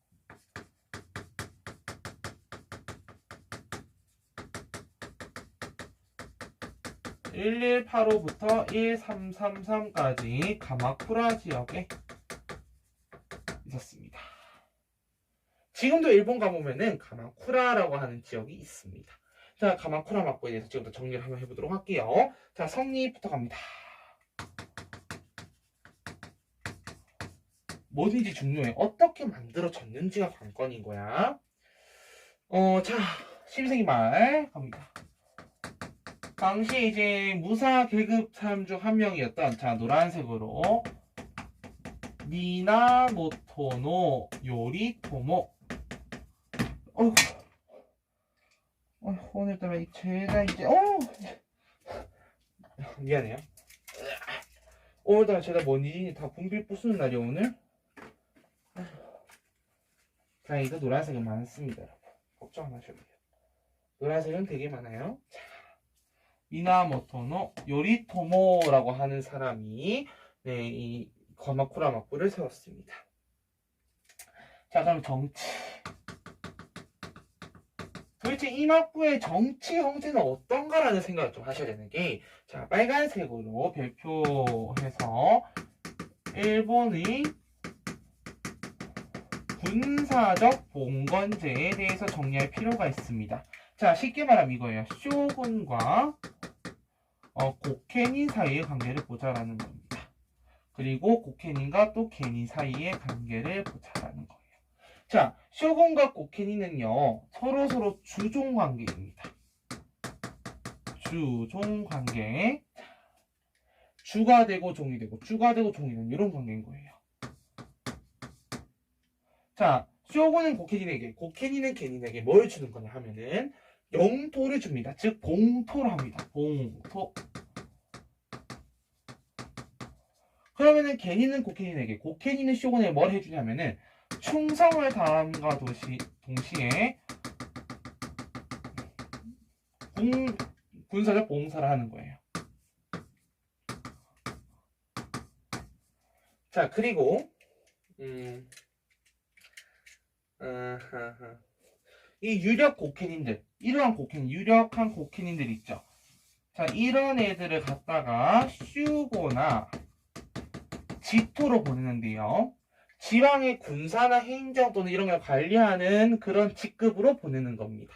1185부터 1333까지 가마쿠라 지역에 있었습니다. 지금도 일본 가보면은 가마쿠라라고 하는 지역이 있습니다. 자, 가마쿠라 막부에 대해서 지금부터 정리를 한번 해보도록 할게요. 자, 성리부터 갑니다. 뭐든지 중요해. 어떻게 만들어졌는지가 관건인 거야. 자, 심생이 말 갑니다. 당시 이제 무사 계급 사람 중 한 명이었던, 자, 노란색으로 미나모토노 요리토모. 오늘따라 제가 이제 미안해요. 오늘따라 제가 뭔지 다 분필 부수는 날이야 오늘. 다행히도 노란색은 많습니다, 여러분. 걱정 안 하셔도 돼요. 노란색은 되게 많아요. 자, 미나모토노 요리토모라고 하는 사람이 이 가마쿠라 막부를 세웠습니다. 자, 그럼 정치. 도대체 이 막부의 정치 형태는 어떤가라는 생각을 좀 하셔야 되는 게, 자, 빨간색으로 별표해서 일본의 군사적 봉건제에 대해서 정리할 필요가 있습니다. 자, 쉽게 말하면 이거예요. 쇼군과 고케닌 사이의 관계를 보자라는 겁니다. 그리고 고케닌과 또 케닌 사이의 관계를 보자라는 거예요. 자, 쇼군과 고케닌은요 서로 주종 관계입니다. 주, 종 관계. 주가 되고 종이 되고 주가 되고 종이 되는 이런 관계인 거예요. 자, 쇼고는 고케니는 개닌에게 뭘 주는 거냐 하면은 영토를 줍니다. 즉 봉토를 합니다. 봉토. 그러면은 개닌은 고케니는 쇼고에게 뭘 해주냐면은 충성을 다함과 동시에 군사적 봉사를 하는 거예요. 자, 그리고 이 유력한 고케닌들 있죠. 자, 이런 애들을 갖다가 슈고나 지토로 보내는데요. 지방의 군사나 행정 또는 이런 걸 관리하는 그런 직급으로 보내는 겁니다.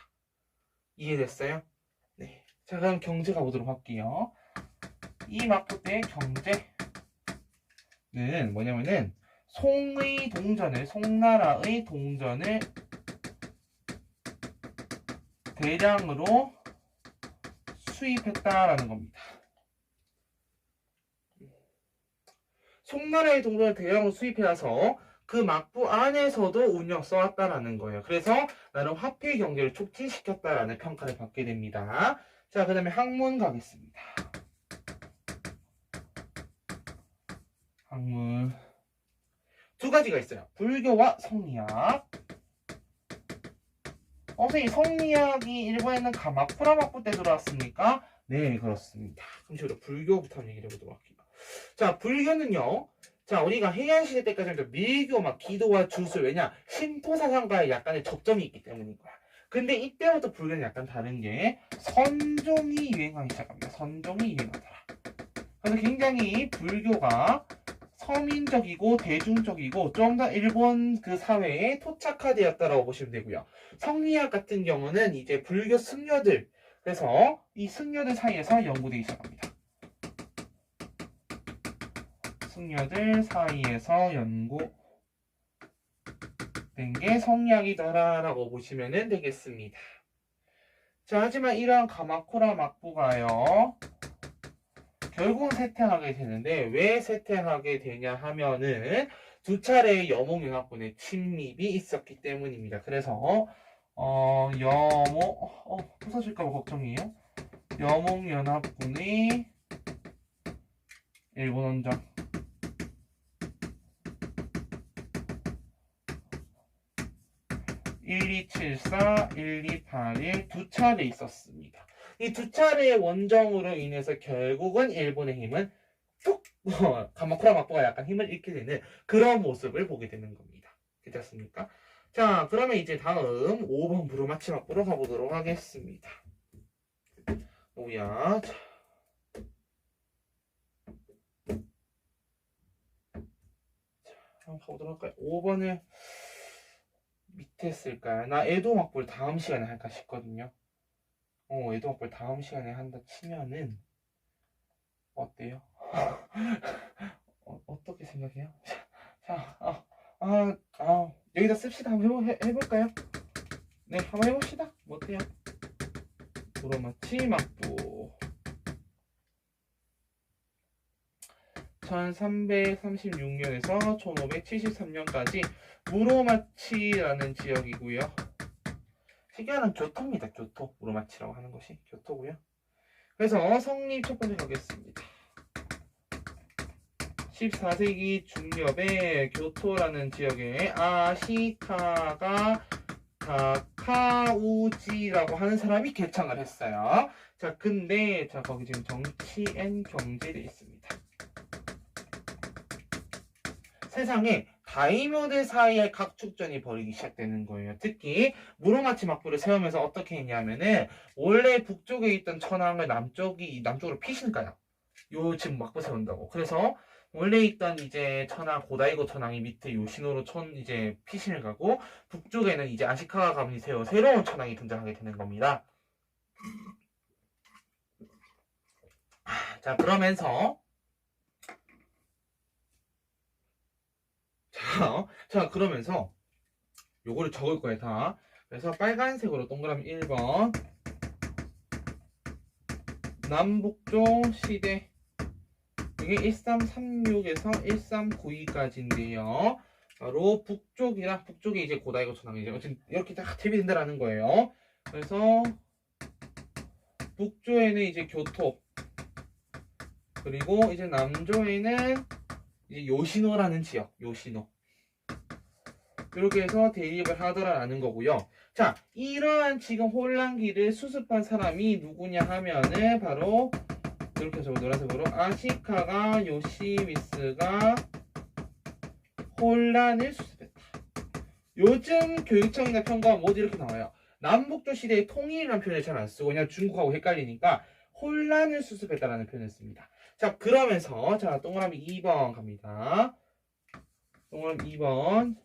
이해됐어요? 네. 자, 그럼 경제 가보도록 할게요. 이 막부 때의 경제는 뭐냐면은 송나라의 동전을 대량으로 수입했다라는 겁니다. 송나라의 동전을 대량으로 수입해서 그 막부 안에서도 운영 써왔다라는 거예요. 그래서 나름 화폐 경제를 촉진시켰다라는 평가를 받게 됩니다. 자, 그 다음에 학문 가겠습니다. 학문 두 가지가 있어요. 불교와 성리학. 선생님, 성리학이 일본에는 가마쿠라 막부 때 들어왔습니까? 네, 그렇습니다. 그럼 저희가 불교부터 한번 얘기를 해보도록 할게요. 자, 불교는요. 자, 우리가 해양시대 때까지 밀교, 기도와 주술. 왜냐? 신토 사상과의 약간의 접점이 있기 때문인 거야. 근데 이때부터 불교는 약간 다른 게 선종이 유행하기 시작합니다. 선종이 유행하더라. 그래서 굉장히 불교가 서민적이고 대중적이고 좀 더 일본 그 사회에 토착화되었다라고 보시면 되고요. 성리학 같은 경우는 이제 불교 승려들, 그래서 이 승려들 사이에서 연구되기 시작합니다. 승려들 사이에서 연구된 게 성리학이다라고 보시면 되겠습니다. 자, 하지만 이러한 가마쿠라 막부가요. 결국은 쇠퇴하게 되는데 왜 쇠퇴하게 되냐 하면은 두 차례의 여몽연합군의 침입이 있었기 때문입니다. 그래서 부서질까봐 걱정이에요. 여몽연합군의 일본 원정 1274, 1281 두 차례 있었습니다. 이 두 차례의 원정으로 인해서 결국은 일본의 힘은 툭 가마쿠라 막부가 약간 힘을 잃게 되는 그런 모습을 보게 되는 겁니다. 괜찮습니까? 자, 그러면 이제 다음 5번 무로마치 막부로 가보도록 하겠습니다. 오야. 자. 한번 가보도록 할까요? 5번을 밑에 쓸까요? 나 에도 막부를 다음 시간에 할까 싶거든요. 에도 막부를 다음 시간에 한다 치면은 어때요? 어떻게 생각해요? 자, 여기다 씁시다. 한번 해볼까요? 네, 한번 해봅시다. 뭐 어때요? 무로마치 막부 1336년에서 1573년까지 무로마치라는 지역이고요. 시기하는 교토입니다. 교토. 무로마치라고 하는 것이 교토고요. 그래서 성립 첫 번째 가겠습니다. 14세기 중엽에 교토라는 지역에 아시카가 다카우지라고 하는 사람이 개창을 했어요. 자, 근데 거기 지금 정치 앤 경제돼 있습니다. 세상에 다이묘들 사이에 각축전이 벌이기 시작되는 거예요. 특히 무로마치 막부를 세우면서 어떻게 했냐면은 원래 북쪽에 있던 천황을 남쪽으로 피신 거야. 요 지금 막부 세운다고. 그래서 원래 있던 이제 천황 고다이고 천황이 밑에 요시노로 이제 피신을 가고 북쪽에는 이제 아시카가 가문이 세워 새로운 천황이 등장하게 되는 겁니다. 자, 그러면서 그러면서 요거를 적을 거예요, 다. 그래서 빨간색으로 동그라미 1번, 남북조 시대 이게 1336에서 1392까지인데요. 바로 북쪽이랑 북쪽이 이제 고다이가 초당이죠. 이렇게 딱 대비된다라는 거예요. 그래서 북조에는 이제 교토 그리고 이제 남조에는 이제 요시노라는 지역, 요시노 이렇게 해서 대립을 하더라라는 거고요. 자, 이러한 지금 혼란기를 수습한 사람이 누구냐 하면은 바로 이렇게 해서 노란색으로 아시카가 요시미스가 혼란을 수습했다. 요즘 교육청이나 평가가 뭐지 이렇게 나와요. 남북조 시대의 통일이라는 표현을 잘 안 쓰고 그냥 중국하고 헷갈리니까 혼란을 수습했다라는 표현을 씁니다. 자, 그러면서 자 동그라미 2번 갑니다. 동그라미 2번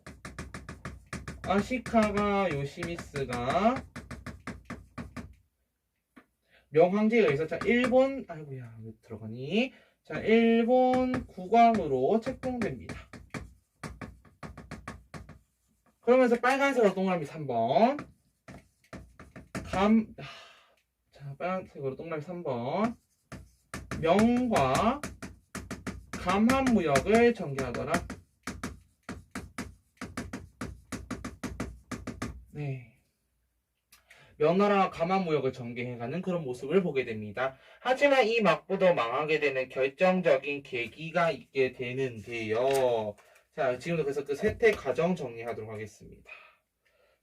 아시카가 요시미스가 명황제에 의해서 자 일본 아이고야 왜 들어가니? 자 일본 국왕으로 책봉됩니다. 그러면서 빨간색으로 동그라미 3번 자 빨간색으로 동그라미 3번 명과 감한무역을 전개하더라. 네. 명나라와 감한무역을 전개해가는 그런 모습을 보게 됩니다. 하지만 이 막부도 망하게 되는 결정적인 계기가 있게 되는데요. 자, 지금도 그래서 그 세태 과정 정리하도록 하겠습니다.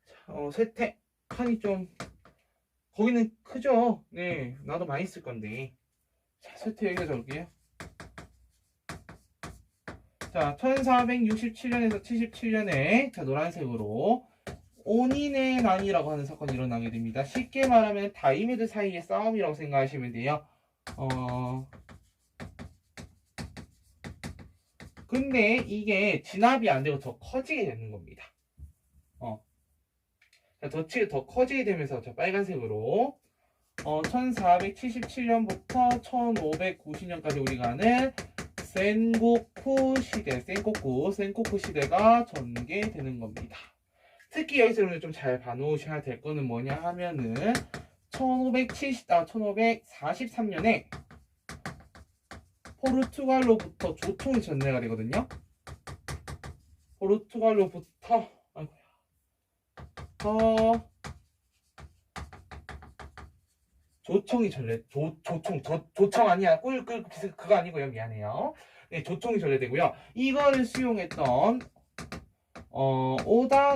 자, 세태 칸이 좀 거기는 크죠? 네, 나도 많이 쓸 건데. 자, 세태 여기다 적을게요. 자, 1467년에서 77년에 자 노란색으로 온인의 난이라고 하는 사건이 일어나게 됩니다. 쉽게 말하면 다이메드 사이의 싸움이라고 생각하시면 돼요. 근데 이게 진압이 안 되고 더 커지게 되는 겁니다. 더 커지게 되면서 저 빨간색으로 1477년부터 1590년까지 우리가 아는 센고쿠 시대, 센고쿠 시대가 전개되는 겁니다. 특히 여기서 좀 잘 봐놓으셔야 될 거는 뭐냐 하면은 1543년에 포르투갈로부터 조총이 전개가 되거든요. 포르투갈로부터 조총이 조총 아니야. 그거 아니고요. 미안해요. 네, 조총이 전개되고요. 이거를 수용했던 오다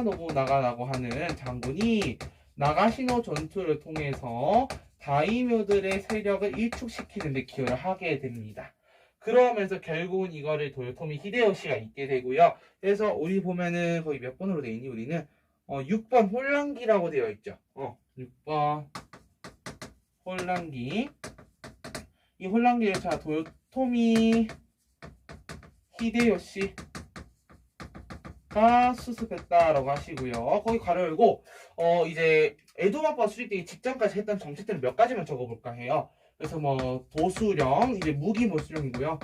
노부나가라고 하는 장군이 나가시노 전투를 통해서 다이묘들의 세력을 일축시키는 데 기여를 하게 됩니다. 그러면서 결국은 이거를 도요토미 히데요시가 있게 되고요. 그래서 우리 보면은 거의 몇 번으로 되어 있니? 우리는 6번 혼란기라고 되어 있죠. 6번 혼란기. 이 혼란기를 자 도요토미 히데요시 가 수습했다라고 하시고요. 거기 가로 열고 이제 에도마파 수립되기 직전까지 했던 정책들을 몇 가지만 적어볼까 해요. 그래서 뭐 도수령 이제 무기 몰수령이고요.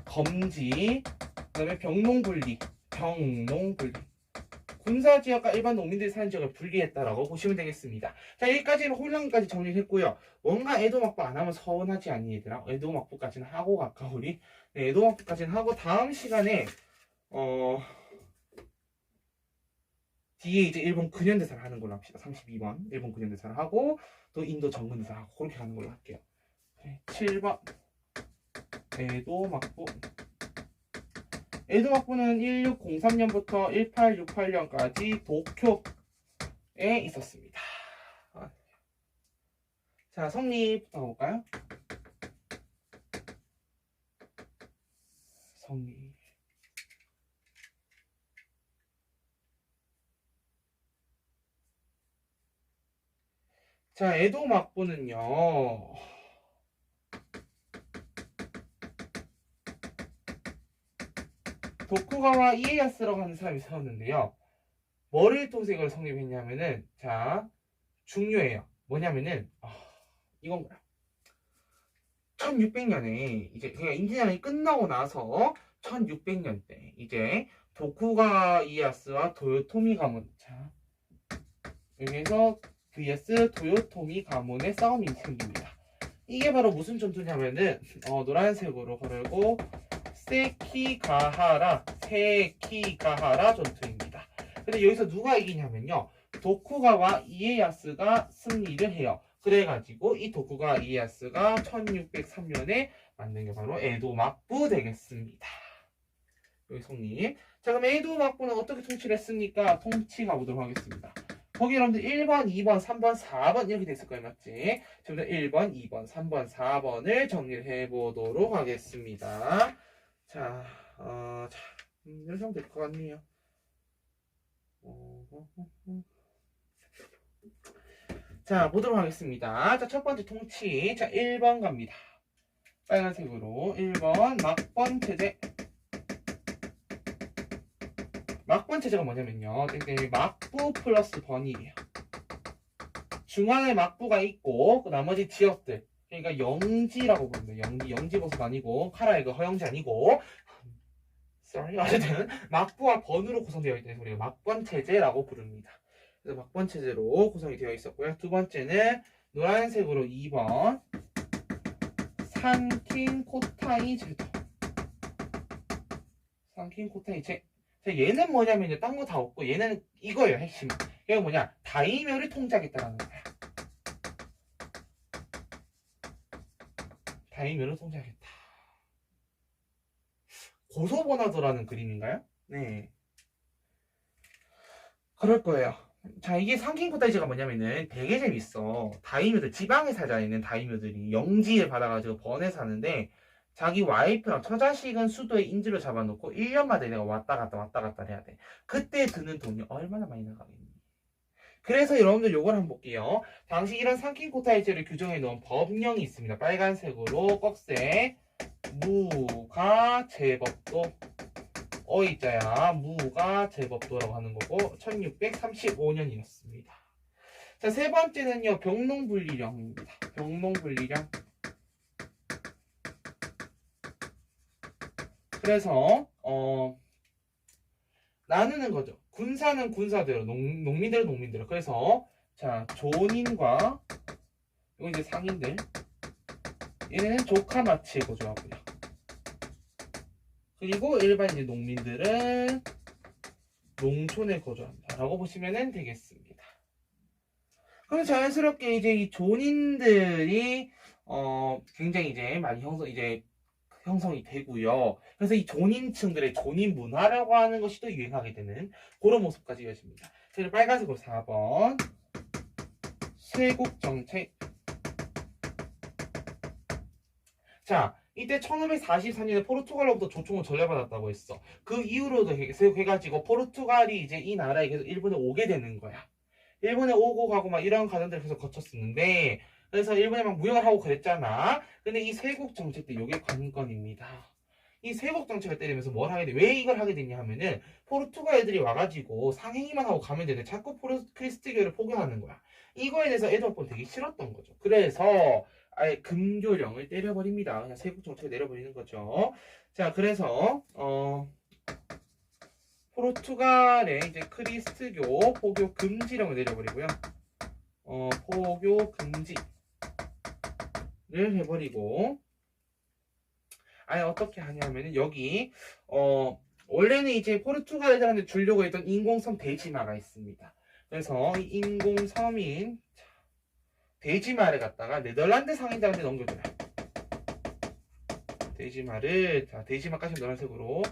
검지 그다음에 병농분리 군사지역과 일반 농민들이 사는 지역을 분리했다라고 보시면 되겠습니다. 자 여기까지는 혼란까지 정리했고요. 뭔가 에도막부 안 하면 서운하지 않니 얘들아? 에도막부까지는 하고 갈까 우리? 네, 에도막부까지는 하고 다음 시간에 뒤에 이제 일본 근현대사를 하는 걸로 합시다. 32번 일본 근현대사를 하고 또 인도 정근대사를 하고 그렇게 가는 걸로 할게요. 7번 에도막부는 1603년부터 1868년까지 도쿄에 있었습니다. 자 성리부터 가볼까요? 성리 자, 에도 막부는요. 도쿠가와 이에야스라고 하는 사람이 세웠는데요. 뭐를 통해서 이걸 성립했냐면은 자, 중요해요. 뭐냐면은 이건 뭐야? 1600년에 이제 그러니까 임진왜란이 끝나고 나서 1600년 때 이제 도쿠가와 이에야스와 도요토미 가문 자, 여기에서 vs 도요토미 가문의 싸움이 생깁니다. 이게 바로 무슨 전투냐면은 노란색으로 걸고 세키가하라 전투입니다. 근데 여기서 누가 이기냐면요. 도쿠가와 이에야스가 승리를 해요. 그래가지고 이 도쿠가와 이에야스가 1603년에 만든 게 바로 에도 막부 되겠습니다. 여기 성님. 자, 그럼 에도 막부는 어떻게 통치를 했습니까? 통치 가보도록 하겠습니다. 거기 여러분들 1번, 2번, 3번, 4번 이렇게 됐을 거예요. 맞지? 지금 1번, 2번, 3번, 4번을 정리를 해보도록 하겠습니다. 자, 이렇게 하면 될 것 같네요. 자, 보도록 하겠습니다. 자, 첫 번째 통치. 자, 1번 갑니다. 빨간색으로 1번 막번 체제. 막번 체제가 뭐냐면요. 막부 플러스 번이에요. 중앙에 막부가 있고 그 나머지 지역들. 그러니까 영지라고 부릅니다. 영지 버섯 아니고 카라의 그 허영지 아니고 sorry. 어쨌든 막부와 번으로 구성되어 있는 우리가 막번 체제라고 부릅니다. 그래서 막번 체제로 구성이 되어 있었고요. 두 번째는 노란색으로 2번 산킨 코타이 제도. 산킨 코타이 제. 얘는 뭐냐면 딴 거 다 없고 얘는 이거예요. 핵심. 얘가 뭐냐? 다이묘를 통제하겠다라는 거야. 다이묘를 통제하겠다. 고소버나도라는 그림인가요? 네. 그럴 거예요. 자, 이게 상킨 코타이제가 뭐냐면은 되게 재밌어. 다이묘들, 지방에 살자 있는 다이묘들이 영지를 받아가지고 번에 사는데 자기 와이프랑 처자식은 수도에 인질로 잡아놓고 1년마다 내가 왔다 갔다 해야 돼. 그때 드는 돈이 얼마나 많이 나가겠니? 그래서 여러분들 요걸 한번 볼게요. 당시 이런 상킨 코타이제를 규정해 놓은 법령이 있습니다. 빨간색으로 꺽쇠 무가 제법도 어이자야 무가 제법도라고 하는 거고 1635년이었습니다. 자, 세 번째는요. 병농분리령입니다. 병농분리령. 그래서 나누는 거죠. 군사는 군사대로, 농민들은 농민대로. 그래서 자, 존인과 이거 이제 상인들. 얘네는 조카마치에 거주하고요. 그리고 일반 이제 농민들은 농촌에 거주한다. 라고 보시면 되겠습니다. 그럼 자연스럽게 이제 이 존인들이 굉장히 이제 많이 형성이 되고요. 그래서 이 존인층들의 존인 문화라고 하는 것이 또 유행하게 되는 그런 모습까지 이어집니다. 그래서 빨간색으로 4번 쇄국정책. 자, 이때 1544년에 포르투갈로부터 조총을 전려받았다고 했어. 그 이후로도 해가지고 포르투갈이 이제 이 나라에 계속 일본에 오게 되는 거야. 일본에 오고 가고 막 이런 과정들을 계속 거쳤었는데 그래서 일본에 막 무역을 하고 그랬잖아. 근데 이 쇄국 정책 때 이게 관건입니다. 이 쇄국 정책을 때리면서 뭘 하게 돼? 왜 이걸 하게 됐냐 하면은 포르투갈 애들이 와가지고 상행위만 하고 가면 되는데 자꾸 크리스트교를 포교하는 거야. 이거에 대해서 에드워드는 되게 싫었던 거죠. 그래서 아예 금교령을 때려버립니다. 그냥 쇄국 정책을 내려버리는 거죠. 자, 그래서 포르투갈의 이제 크리스트교 포교 금지령을 내려버리고요. 포교 금지를 해버리고 아예 어떻게 하냐면은 여기 원래는 이제 포르투갈 애들한테 주려고 했던 인공섬 대지마가 있습니다. 그래서 이 인공섬인 대지마를 갖다가 네덜란드 상인들한테 넘겨줘요. 대지마를 자 대지마까지 노란색으로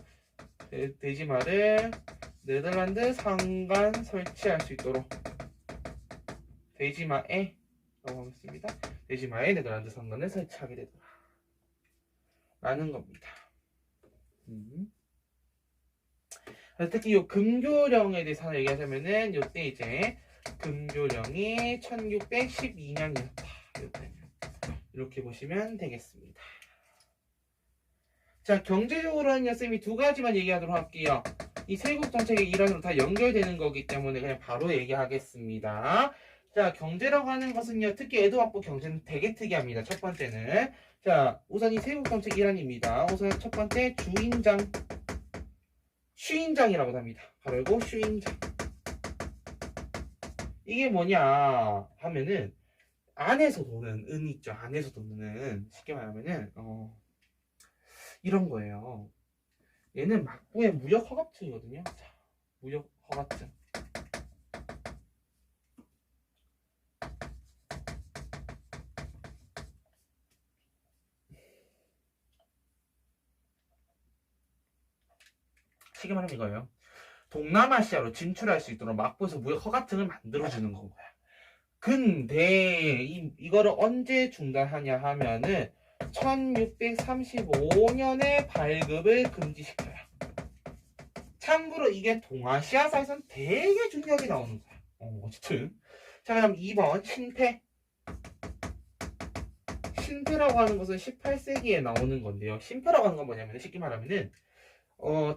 대지마를 네덜란드 상간 설치할 수 있도록 대지마에 라고 하겠습니다. 대지마에 네덜란드 상간을 설치하게 되더라 라는 겁니다. 특히 이 금교령에 대해서 하나 얘기하자면은 이때 이제 금교령이 1612년이었다. 이렇게 보시면 되겠습니다. 자, 경제적으로는 쌤이 두 가지만 얘기하도록 할게요. 이 쇄국 정책의 일환으로 다 연결되는 거기 때문에 그냥 바로 얘기하겠습니다. 자, 경제라고 하는 것은요, 특히 에드워드 경제는 되게 특이합니다. 첫 번째는 자, 우선 이 쇄국 정책 일환입니다. 우선 첫 번째 주인장, 쉬인장이라고 합니다. 바로 이거 쉬인장. 이게 뭐냐 하면은 안에서 도는 은 있죠. 안에서 도는 은. 쉽게 말하면은 이런 거예요. 얘는 막부의 무역 허가증이거든요. 자, 무역 허가증. 쉽게 말하면 이거예요. 동남아시아로 진출할 수 있도록 막부에서 무역 허가증을 만들어주는 건 거야. 근데 이거를 언제 중단하냐 하면은 1635년에 발급을 금지시켜요. 참고로 이게 동아시아사에선 되게 중요하게 나오는 거야. 어쨌든. 자, 그럼 2번 신패. 신패라고 하는 것은 18세기에 나오는 건데요. 신패라고 하는 건 뭐냐면 쉽게 말하면은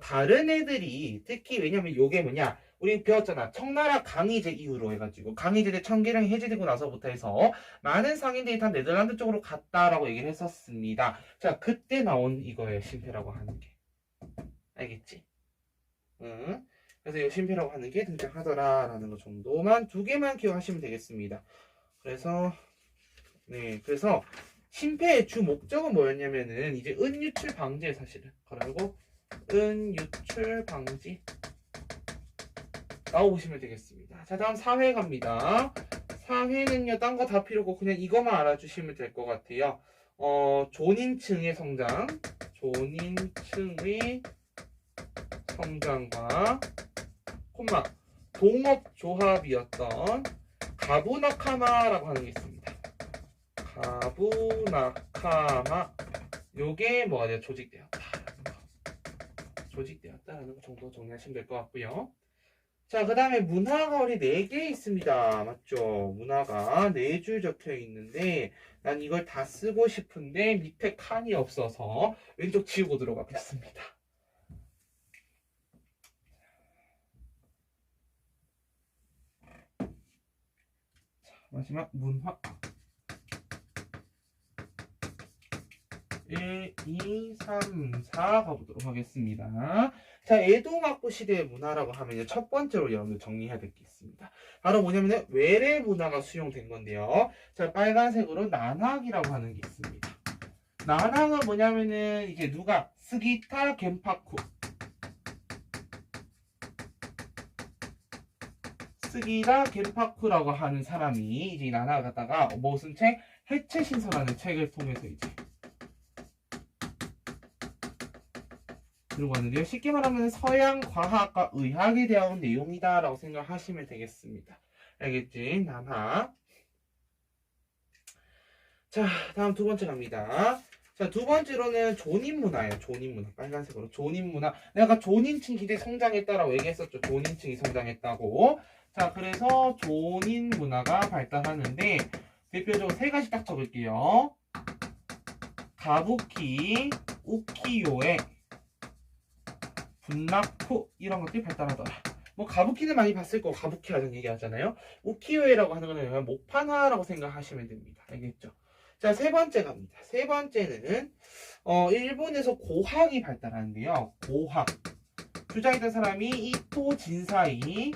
다른 애들이 특히 왜냐면 요게 뭐냐 우리 배웠잖아. 청나라 강희제 이후로 해가지고 강희제 때 청계령이 해제되고 나서부터 해서 많은 상인들이 다 네덜란드 쪽으로 갔다라고 얘기를 했었습니다. 자, 그때 나온 이거예요. 신패라고 하는 게. 알겠지? 응. 그래서 이 신패라고 하는 게 등장하더라라는 것 정도만 두 개만 기억하시면 되겠습니다. 그래서 그래서 신패의 주 목적은 뭐였냐면은 이제 은유출 방지에 사실은 그리고 은유출 방지 나와보시면 되겠습니다. 자, 다음 사회 갑니다. 사회는요, 딴 거 다 필요 없고 그냥 이것만 알아주시면 될 것 같아요. 존인층의 성장, 존인층의 성장과 콤마 동업조합이었던 가부나카마라고 하는 게 있습니다. 가부나카마 요게 뭐가 돼요? 조직되었다라는 거 정도 정리하시면 될 것 같고요. 자, 그 다음에 문화가 우리 4개 있습니다. 맞죠? 문화가 4줄 적혀 있는데 난 이걸 다 쓰고 싶은데 밑에 칸이 없어서 왼쪽 지우고 들어가겠습니다. 자, 마지막 문화 1, 2, 3, 4 가보도록 하겠습니다. 자, 에도막부 시대의 문화라고 하면 첫 번째로 여러분들 정리해야 될 게 있습니다. 바로 뭐냐면 외래 문화가 수용된 건데요. 자, 빨간색으로 난학이라고 하는 게 있습니다. 난학은 뭐냐면은 이제 누가 스기타 겐파쿠 스기타 겐파쿠라고 하는 사람이 이제 난학을 갖다가 무슨 책? 해체신서라는 책을 통해서 이제 들고 왔는데요. 쉽게 말하면 서양 과학과 의학에 대한 내용이다라고 생각하시면 되겠습니다. 알겠지? 난학. 자, 다음 두 번째 갑니다. 자, 두 번째로는 존인문화예요. 존인문화. 빨간색으로. 존인문화. 내가 존인층 기대 성장했다라고 얘기했었죠. 존인층이 성장했다고. 자, 그래서 존인문화가 발달하는데 대표적으로 세 가지 딱 적을게요. 가부키, 우키요에 분나쿠 이런 것들이 발달하더라. 뭐 가부키는 많이 봤을 거고 가부키라는 얘기 하잖아요. 우키요에라고 하는 거는 목판화라고 생각하시면 됩니다. 알겠죠? 자, 세 번째 갑니다. 세 번째는 일본에서 고학이 발달하는데요. 고학. 주장했던 사람이 이토 진사이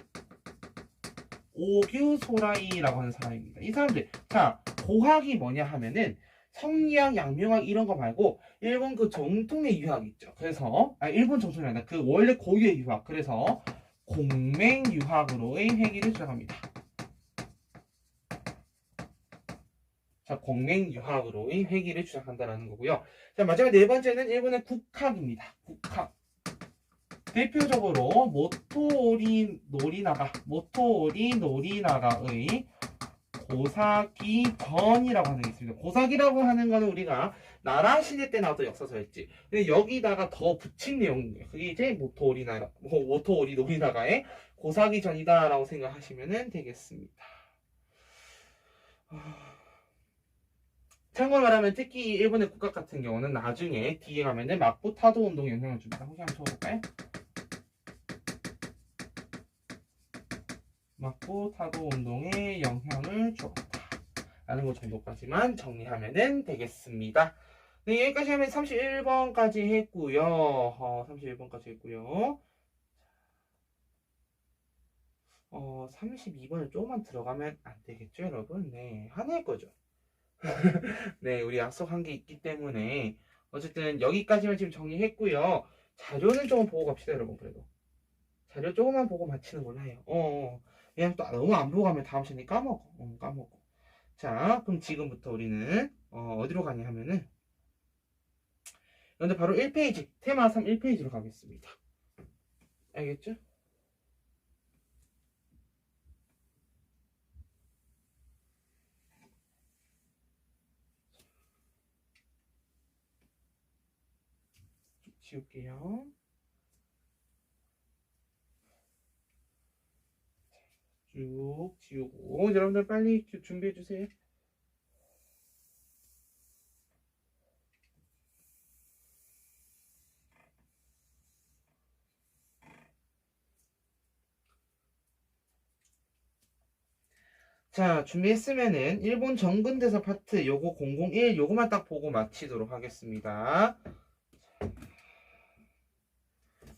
오규소라이라고 하는 사람입니다. 이 사람들 자, 고학이 뭐냐 하면은 성리학, 양명학 이런 거 말고 일본 그 정통의 유학 있죠. 그래서 일본 정통이 아니라 그 원래 고유의 유학. 그래서 공맹유학으로의 회귀를 주장합니다. 자, 공맹유학으로의 회귀를 주장한다는 거고요. 자, 마지막 네 번째는 일본의 국학입니다. 국학. 대표적으로 모토오리 노리나가의 고사기 전이라고 하는 게 있습니다. 고사기라고 하는 거는 우리가 나라 시대 때 나왔던 역사서였지. 근데 여기다가 더 붙인 내용이에요. 그게 이제 모토오리 노리나가의 고사기 전이다라고 생각하시면 되겠습니다. 참고로 말하면 특히 일본의 국학 같은 경우는 나중에 뒤에 가면은 막부 타도 운동에 영향을 줍니다. 혹시 한번 쳐볼까요? 막부 타도 운동에 영향을 주었다 라는 것 정도까지만 정리하면 되겠습니다. 네, 여기까지 하면 31번까지 했고요. 31번까지 했고요. 32번을 조금만 들어가면 안 되겠죠, 여러분? 네, 하나일 거죠. 네, 우리 약속한 게 있기 때문에 어쨌든 여기까지만 지금 정리했고요. 자료는 조금 보고 갑시다, 여러분. 그래도 자료 조금만 보고 마치는 걸로 해요. 그냥 또 너무 안 보고 가면 다음 시간에 까먹어. 까먹어. 자, 그럼 지금부터 우리는 어디로 가냐 하면은 근데 바로 1페이지, 테마 3 1페이지로 가겠습니다. 알겠죠? 좀 지울게요. 쭉 지우고 여러분들 빨리 준비해 주세요. 자, 준비했으면은 일본 정근대사 파트 요거 001 요거만 딱 보고 마치도록 하겠습니다.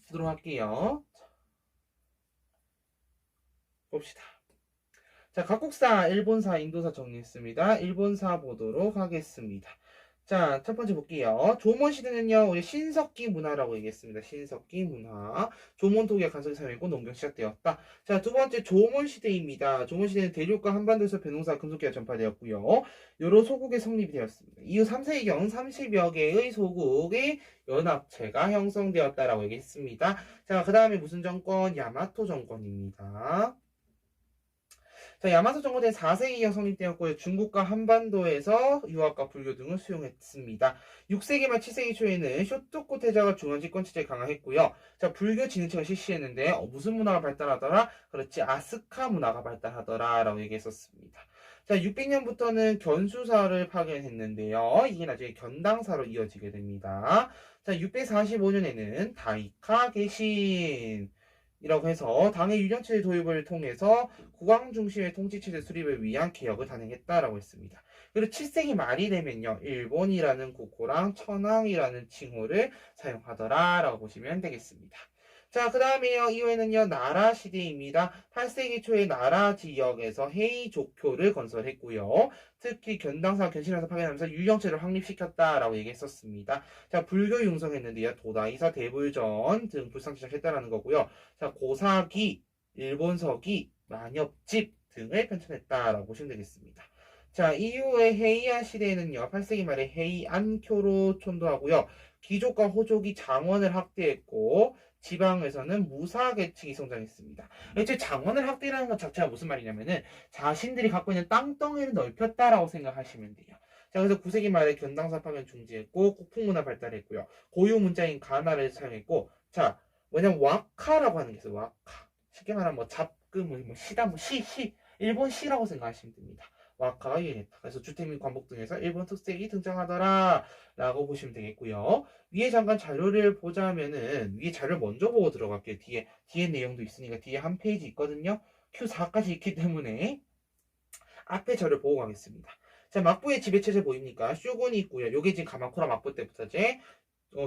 보도록 할게요. 봅시다. 자, 각국사, 일본사, 인도사 정리했습니다. 일본사 보도록 하겠습니다. 자, 첫 번째 볼게요. 조몬 시대는요, 우리 신석기 문화라고 얘기했습니다. 신석기 문화. 조몬 토기가 간섭이 사용했고 농경 시작되었다. 자, 두 번째 조몬 시대입니다. 조몬 시대는 대륙과 한반도에서 벼농사 금속기가 전파되었고요. 여러 소국의 성립이 되었습니다. 이후 3세기경 30여 개의 소국의 연합체가 형성되었다라고 얘기했습니다. 자, 그 다음에 무슨 정권? 야마토 정권입니다. 자, 야마토 정권은 4세기경 성립되었고요. 중국과 한반도에서 유학과 불교 등을 수용했습니다. 6세기 말 7세기 초에는 쇼토코 태자가 중앙집권 체제에 강화했고요. 자, 불교 진흥책을 실시했는데 무슨 문화가 발달하더라? 그렇지, 아스카 문화가 발달하더라 라고 얘기했었습니다. 자, 600년부터는 견수사를 파견했는데요. 이게 나중에 견당사로 이어지게 됩니다. 자, 645년에는 다이카 개신 이라고 해서 당의 유령체제 도입을 통해서 국왕 중심의 통치체제 수립을 위한 개혁을 단행했다라고 했습니다. 그리고 7세기 말이 되면요, 일본이라는 국호랑 천황이라는 칭호를 사용하더라라고 보시면 되겠습니다. 자, 그 다음에요, 이후에는요, 나라 시대입니다. 8세기 초에 나라 지역에서 헤이조교를 건설했고요. 특히 견당사 견신에서 파견하면서 유령체를 확립시켰다라고 얘기했었습니다. 자, 불교 융성했는데요, 도다이사 대불전 등 불상 시작했다라는 거고요. 자, 고사기, 일본서기, 만엽집 등을 편찬했다라고 보시면 되겠습니다. 자, 이후에 헤이안 시대에는요, 8세기 말에 헤이안교로 촌도하고요. 귀족과 호족이 장원을 확대했고, 지방에서는 무사 계층이 성장했습니다. 애초에 장원을 확대라는 것 자체가 무슨 말이냐면은 자신들이 갖고 있는 땅덩이를 넓혔다라고 생각하시면 돼요. 자, 그래서 9세기 말에 견당사 파견 중지했고, 국풍문화 발달했고요. 고유 문자인 가나를 사용했고, 자, 뭐냐면 와카라고 하는 게 있어요. 와카. 쉽게 말하면 뭐 잡금, 뭐 시다, 뭐 시, 일본 시라고 생각하시면 됩니다. 와카가 유행했다. 그래서 주택 및 관복 등에서 일본 특색이 등장하더라 라고 보시면 되겠고요. 위에 잠깐 자료를 보자면은 위에 자료를 먼저 보고 들어갈게요. 뒤에 내용도 있으니까 뒤에 한 페이지 있거든요. Q4까지 있기 때문에 앞에 자료를 보고 가겠습니다. 자, 막부의 지배체제 보입니까? 쇼군이 있고요. 요게 지금 가마쿠라 막부 때부터제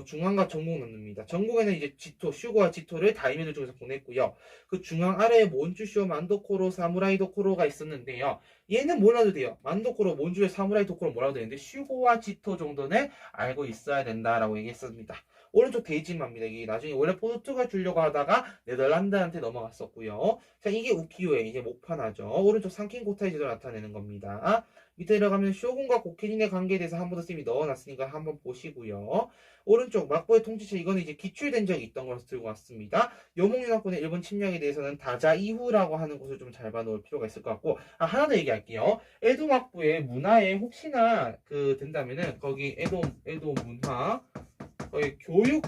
중앙과 전국 넣습니다. 전국에는 이제 지토, 슈고와 지토를 다이면을 중에서 보냈고요. 그 중앙 아래에 몬주쇼, 만도코로, 사무라이 도코로가 있었는데요. 얘는 몰라도 돼요. 만도코로, 몬주쇼, 사무라이 도코로 몰라도 되는데 슈고와 지토 정도는 알고 있어야 된다라고 얘기했습니다. 오른쪽 데이지마입니다. 이게 나중에 원래 포르투갈 주려고 하다가 네덜란드한테 넘어갔었고요. 자, 이게 우키요에 이제 목판하죠. 오른쪽 상킹고타이 제도를 나타내는 겁니다. 밑에 들어가면 쇼군과 고케닌의 관계에 대해서 한 번 더 쌤이 넣어놨으니까 한번 보시고요. 오른쪽 막부의 통치체 이거는 이제 기출된 적이 있던 것을 들고 왔습니다. 요몽연합군의 일본 침략에 대해서는 다자 이후라고 하는 것을 좀 잘 봐놓을 필요가 있을 것 같고 하나 더 얘기할게요. 에도 막부의 문화에 혹시나 된다면은 거기 에도 문화 거기 교육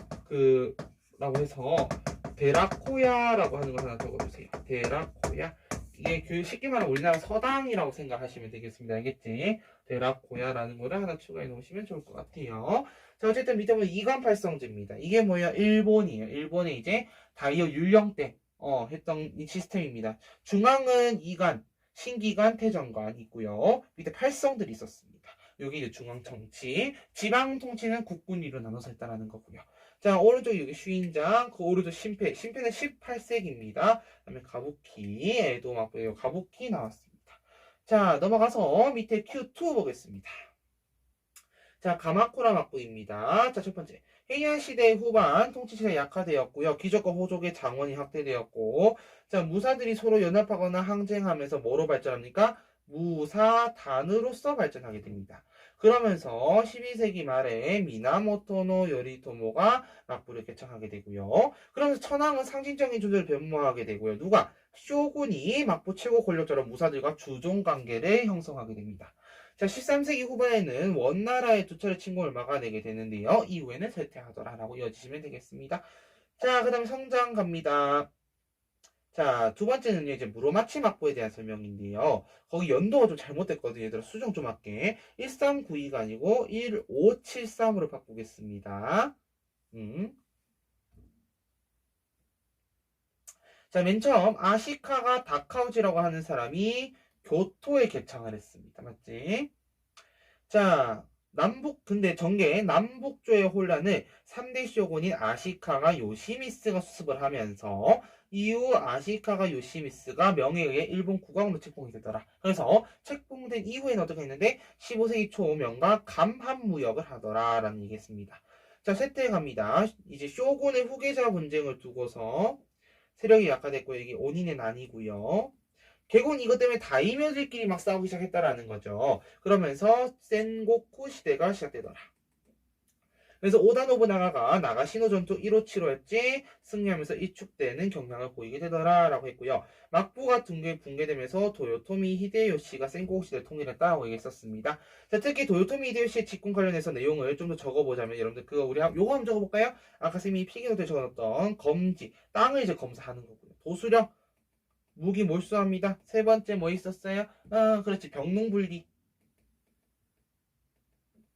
라고 해서 데라코야라고 하는 걸 하나 적어주세요. 데라코야 이게 교육 쉽게 말하면 우리나라 서당이라고 생각하시면 되겠습니다. 알겠지? 데라코야라는 거를 하나 추가해 놓으시면 좋을 것 같아요. 자, 어쨌든 밑에 보면 이관팔성제입니다. 이게 뭐예요? 일본이에요. 일본에 이제 다이어 율령 때 했던 이 시스템입니다. 중앙은 이관, 신기관, 태정관 있고요. 밑에 팔성들이 있었습니다. 여기 이제 중앙 정치, 지방 통치는 국군위로 나눠서 했다라는 거고요. 자, 오른쪽이 여기 슈인장, 그 오른쪽 심패. 심패는 18세기입니다. 그다음에 가부키, 에도 맞고요. 가부키 나왔습니다. 자, 넘어가서 밑에 Q2 보겠습니다. 자, 가마쿠라 막부입니다. 자, 첫 번째. 헤이안 시대 후반 통치체가 약화되었고요. 귀족과 호족의 장원이 확대되었고, 자, 무사들이 서로 연합하거나 항쟁하면서 뭐로 발전합니까? 무사단으로서 발전하게 됩니다. 그러면서 12세기 말에 미나모토노 요리토모가 막부를 개창하게 되고요. 그러면서 천황은 상징적인 존재를 변모하게 되고요. 누가? 쇼군이 막부 최고 권력자로 무사들과 주종 관계를 형성하게 됩니다. 자, 13세기 후반에는 원나라의 두 차례 침공을 막아내게 되는데요. 이후에는 쇠퇴하더라라고 이어지시면 되겠습니다. 자, 그 다음에 성장 갑니다. 자, 두 번째는요, 이제 무로마치 막부에 대한 설명인데요. 거기 연도가 좀 잘못됐거든요. 얘들아, 수정 좀 할게. 1392가 아니고 1573으로 바꾸겠습니다. 자, 맨 처음 아시카가 다카우지라고 하는 사람이 교토에 개창을 했습니다. 맞지? 자, 근데 전개 남북조의 혼란을 3대 쇼군인 아시카가 요시미스가 수습을 하면서 이후 아시카가 요시미스가 명예에 의해 일본 국왕으로 책봉이 되더라. 그래서 책봉된 이후에는 어떻게 했는데 15세기 초 명가 감한무역을 하더라라는 얘기했습니다. 자, 쇠퇴 갑니다. 이제 쇼군의 후계자 분쟁을 두고서 세력이 약화됐고 이게 온인은 아니고요. 결국은 이것 때문에 다이묘들끼리 막 싸우기 시작했다라는 거죠. 그러면서 센고쿠 시대가 시작되더라. 그래서 오다 노부나가가 나가시노 전투 157호였지 승리하면서 이축되는 경향을 보이게 되더라라고 했고요. 막부가 붕괴되면서 도요토미 히데요시가 센고쿠 시대를 통일했다라고 얘기했었습니다. 자, 특히 도요토미 히데요시의 집권 관련해서 내용을 좀 더 적어보자면 여러분들 그거 우리 요거 한번 적어볼까요? 아까 쌤이 필기노트에 적어놨던 검지 땅을 이제 검사하는 거고요. 도수령 무기 몰수합니다. 세 번째 뭐 있었어요? 그렇지. 병농분리.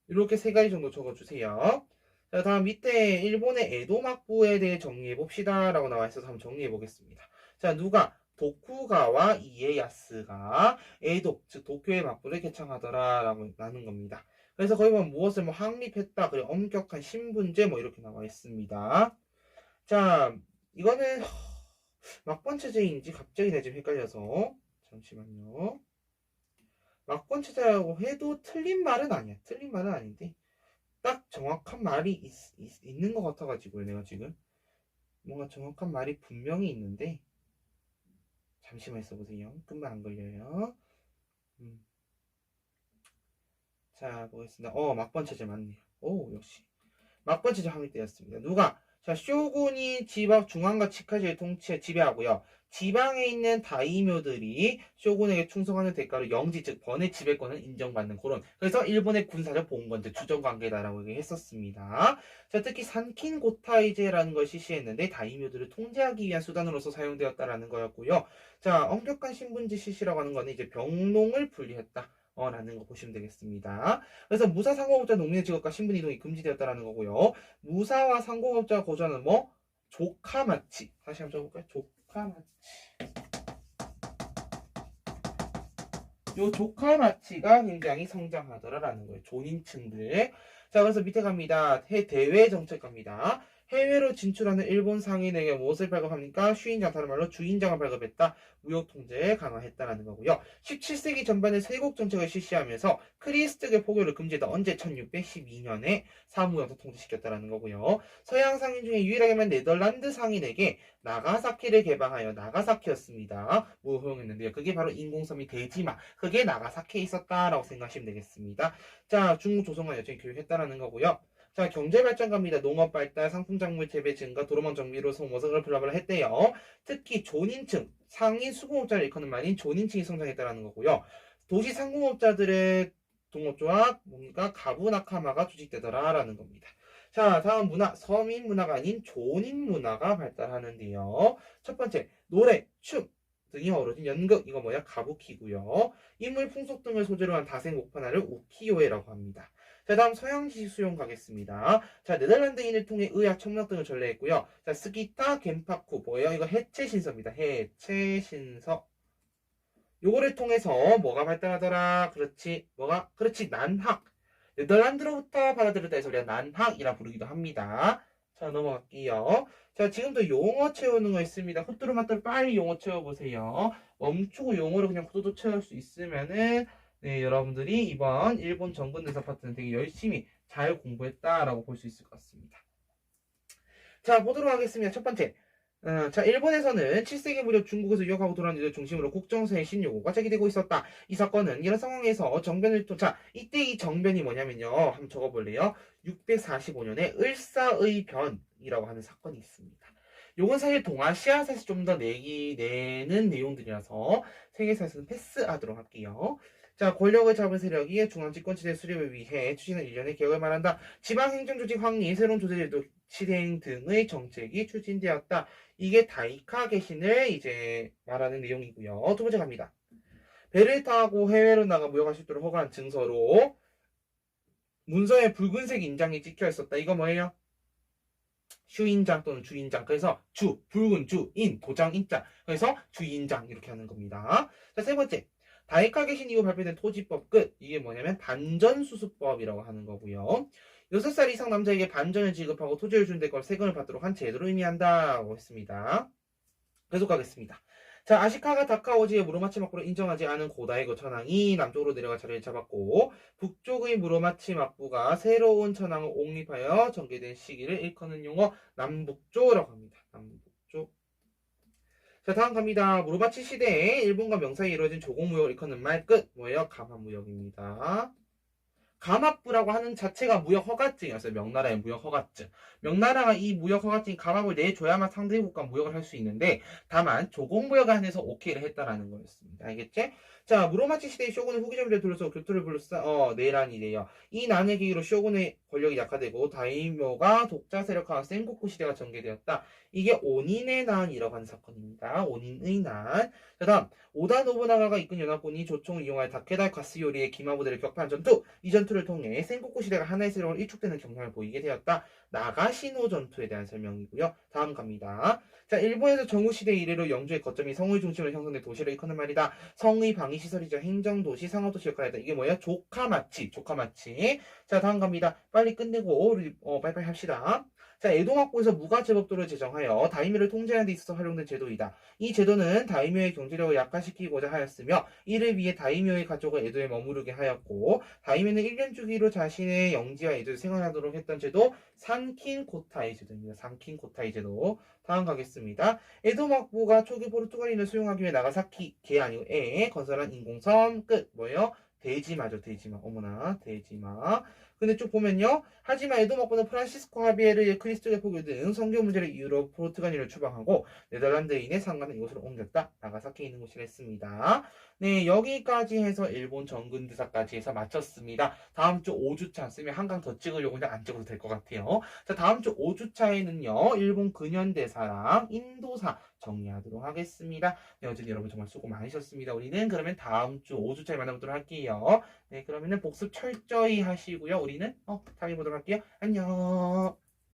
이렇게 세 가지 정도 적어주세요. 자, 다음 밑에 일본의 에도 막부에 대해 정리해 봅시다. 라고 나와 있어서 한번 정리해 보겠습니다. 자, 누가? 도쿠가와 이에야스가 에도, 즉 도쿄의 막부를 개창하더라. 라고 나는 겁니다. 그래서 거기 보면 무엇을 뭐 확립했다. 그리고 엄격한 신분제 뭐 이렇게 나와 있습니다. 자, 이거는 막번 체제인지 갑자기 내가 좀 헷갈려서 잠시만요. 막번 체제라고 해도 틀린 말은 아니야. 틀린 말은 아닌데 딱 정확한 말이 있는 것 같아가지고 내가 지금 뭔가 정확한 말이 분명히 있는데 잠시만 있어보세요. 금방 안 걸려요. 자, 보겠습니다. 막번 체제 맞네요. 오, 역시 막번 체제 확립되었습니다. 누가? 자, 쇼군이 지방 중앙과 치카지를 지배하고요. 지방에 있는 다이묘들이 쇼군에게 충성하는 대가로 영지, 즉 번의 지배권을 인정받는 그런. 그래서 일본의 군사적 봉건제 주정관계다라고 얘기했었습니다. 자, 특히 산킨 고타이제라는 걸 실시했는데 다이묘들을 통제하기 위한 수단으로서 사용되었다라는 거였고요. 자, 엄격한 신분제 실시라고 하는 거는 이제 병농을 분리했다. 라는 거 보시면 되겠습니다. 그래서 무사 상공업자 농민의 직업과 신분 이동이 금지되었다라는 거고요. 무사와 상공업자가 거주하는 뭐 조카마치. 다시 한번 써볼까요? 조카마치. 요 조카마치가 굉장히 성장하더라라는 거예요. 존인층들. 자, 그래서 밑에 갑니다. 대외 정책 갑니다. 해외로 진출하는 일본 상인에게 무엇을 발급합니까? 슈인장, 다른 말로 주인장을 발급했다. 무역 통제에 강화했다라는 거고요. 17세기 전반에 세국 정책을 실시하면서 크리스트교 포교를 금지했다. 언제? 1612년에 사무역도 통제시켰다라는 거고요. 서양 상인 중에 유일하게만 네덜란드 상인에게 나가사키를 개방하여 나가사키였습니다. 뭐 허용했는데요. 그게 바로 인공섬이 데지마. 그게 나가사키에 있었다라고 생각하시면 되겠습니다. 자, 중국 조선과 여전히 교육했다라는 거고요. 자, 경제발전 갑니다. 농업 발달, 상품 작물 재배 증가, 도로망 정비로 소모성을 블라블라 했대요. 특히 존인층, 상인 수공업자를 일컫는 말인 존인층이 성장했다라는 거고요. 도시 상공업자들의 동업조합, 뭔가 가부나카마가 조직되더라라는 겁니다. 자, 다음 문화, 서민 문화가 아닌 존인 문화가 발달하는데요. 첫 번째, 노래, 춤 등이 어우러진 연극, 이거 뭐야? 가부키고요. 인물 풍속 등을 소재로 한 다생 목판화를 우키요에라고 합니다. 자, 다음 서양 지식 수용 가겠습니다. 자, 네덜란드인을 통해 의학, 천문학 등을 전래했고요. 자, 스기타, 겐파쿠, 뭐예요? 이거 해체 신서입니다. 해체 신서. 요거를 통해서 뭐가 발달하더라? 그렇지. 뭐가? 그렇지. 난학. 네덜란드로부터 받아들였다 해서 우리가 난학이라 부르기도 합니다. 자, 넘어갈게요. 자, 지금도 용어 채우는 거 있습니다. 후뚜루마뚜루 빨리 용어 채워보세요. 멈추고 용어로 그냥 후두둑 채울 수 있으면은, 네, 여러분들이 이번 일본 정근대사 파트는 되게 열심히 잘 공부했다라고 볼 수 있을 것 같습니다. 자, 보도록 하겠습니다. 첫 번째. 자, 일본에서는 7세기 무렵 중국에서 유학하고 돌아온 이들 중심으로 국정서의 신요구가 제기되고 있었다. 이 사건은 이런 상황에서 자, 이때 이 정변이 뭐냐면요. 한번 적어볼래요? 645년에 을사의 변이라고 하는 사건이 있습니다. 요건 사실 동아시아사에서 좀 더 내는 내용들이라서 세계사에서는 패스하도록 할게요. 자, 권력을 잡은 세력이 중앙집권체제 수립을 위해 추진한 일련의 개혁을 말한다. 지방행정조직 확리, 새로운 조세제도 실행 등의 정책이 추진되었다. 이게 다이카 개신을 이제 말하는 내용이고요. 두 번째 갑니다. 배를 타고 해외로 나가 무역할 수 있도록 허가한 증서로 문서에 붉은색 인장이 찍혀 있었다. 이거 뭐예요? 슈인장 또는 주인장. 그래서 붉은 인, 도장 인자. 그래서 주인장 이렇게 하는 겁니다. 자, 세 번째. 다이카 개신 이후 발표된 토지법 끝. 이게 뭐냐면 반전수수법이라고 하는 거고요. 6살 이상 남자에게 반전을 지급하고 토지를 준 대가로 세금을 받도록 한 제도를 의미한다고 했습니다. 계속 가겠습니다. 자, 아시카가 다카오지의 무로마치 막부로 인정하지 않은 고다이거 천황이 남쪽으로 내려가 자리를 잡았고 북쪽의 무로마치 막부가 새로운 천황을 옹립하여 전개된 시기를 일컫는 용어 남북조라고 합니다. 남북조. 자, 다음 갑니다. 무로마치 시대에 일본과 명사에 이루어진 조공무역을 일컫는 말 끝. 뭐예요? 가마무역입니다. 감압부라고 하는 자체가 무역 허가증이었어요. 명나라의 무역 허가증. 명나라가 이 무역 허가증 감압을 내줘야만 상대 국가 무역을 할 수 있는데 다만 조공무역에 한해서 오케이를 했다라는 거였습니다. 알겠지? 자, 무로마치 시대의 쇼군은 후기점들에 둘러서 교토를 내란이래요. 이 난의 계기로 쇼군의 권력이 약화되고 다이묘가 독자 세력화와 센고쿠 시대가 전개되었다. 이게 오닌의 난이라고 하는 사건입니다. 오닌의 난. 자, 다음 오다 노부나가가 이끈 연합군이 조총을 이용하여 다케다 가스요리의 기마부대를 격파한 전투. 이 전투를 통해 센고쿠 시대가 하나의 세력으로 일축되는 경향을 보이게 되었다. 나가시노 전투에 대한 설명이고요. 다음 갑니다. 자, 일본에서 정우시대 이래로 영주의 거점이 성의 중심으로 형성된 도시를 일컫는 말이다. 성의 방위시설이자 행정도시, 상업도시 역할을 했다. 이게 뭐예요? 조카마치. 자, 다음 갑니다. 빨리 끝내고 우리 빨리빨리 합시다. 자, 에도막부에서 무가제법도를 제정하여 다이묘를 통제하는 데 있어서 활용된 제도이다. 이 제도는 다이묘의 경제력을 약화시키고자 하였으며 이를 위해 다이묘의 가족을 에도에 머무르게 하였고 다이묘는 1년 주기로 자신의 영지와 에도에 생활하도록 했던 제도 산킨코타이 제도입니다. 산킨코타이 제도. 다음 가겠습니다. 에도막부가 초기 포르투갈인을 수용하기 위해 나가사키 개 아니고 에 건설한 인공섬 끝. 뭐예요? 대지마죠. 대지마. 어머나 대지마. 근데 쭉 보면요. 하지만 에도막부는 프란시스코 하비에르의 그리스도의 포교 등 성교 문제를 이유로 포르투갈인을 추방하고 네덜란드인의 상관은 이곳으로 옮겼다. 나가사키에 있는 곳이라 했습니다. 네, 여기까지 해서 일본 정근대사까지 해서 마쳤습니다. 다음 주 5주차 쓰면 한강 더 찍으려고 그냥 안 찍어도 될 것 같아요. 자, 다음 주 5주차에는요. 일본 근현대사랑 인도사 정리하도록 하겠습니다. 네, 어쨌든 여러분 정말 수고 많으셨습니다. 우리는 그러면 다음 주 5주차에 만나보도록 할게요. 네, 그러면은 복습 철저히 하시고요. 우리는 답해 보도록 할게요. 안녕.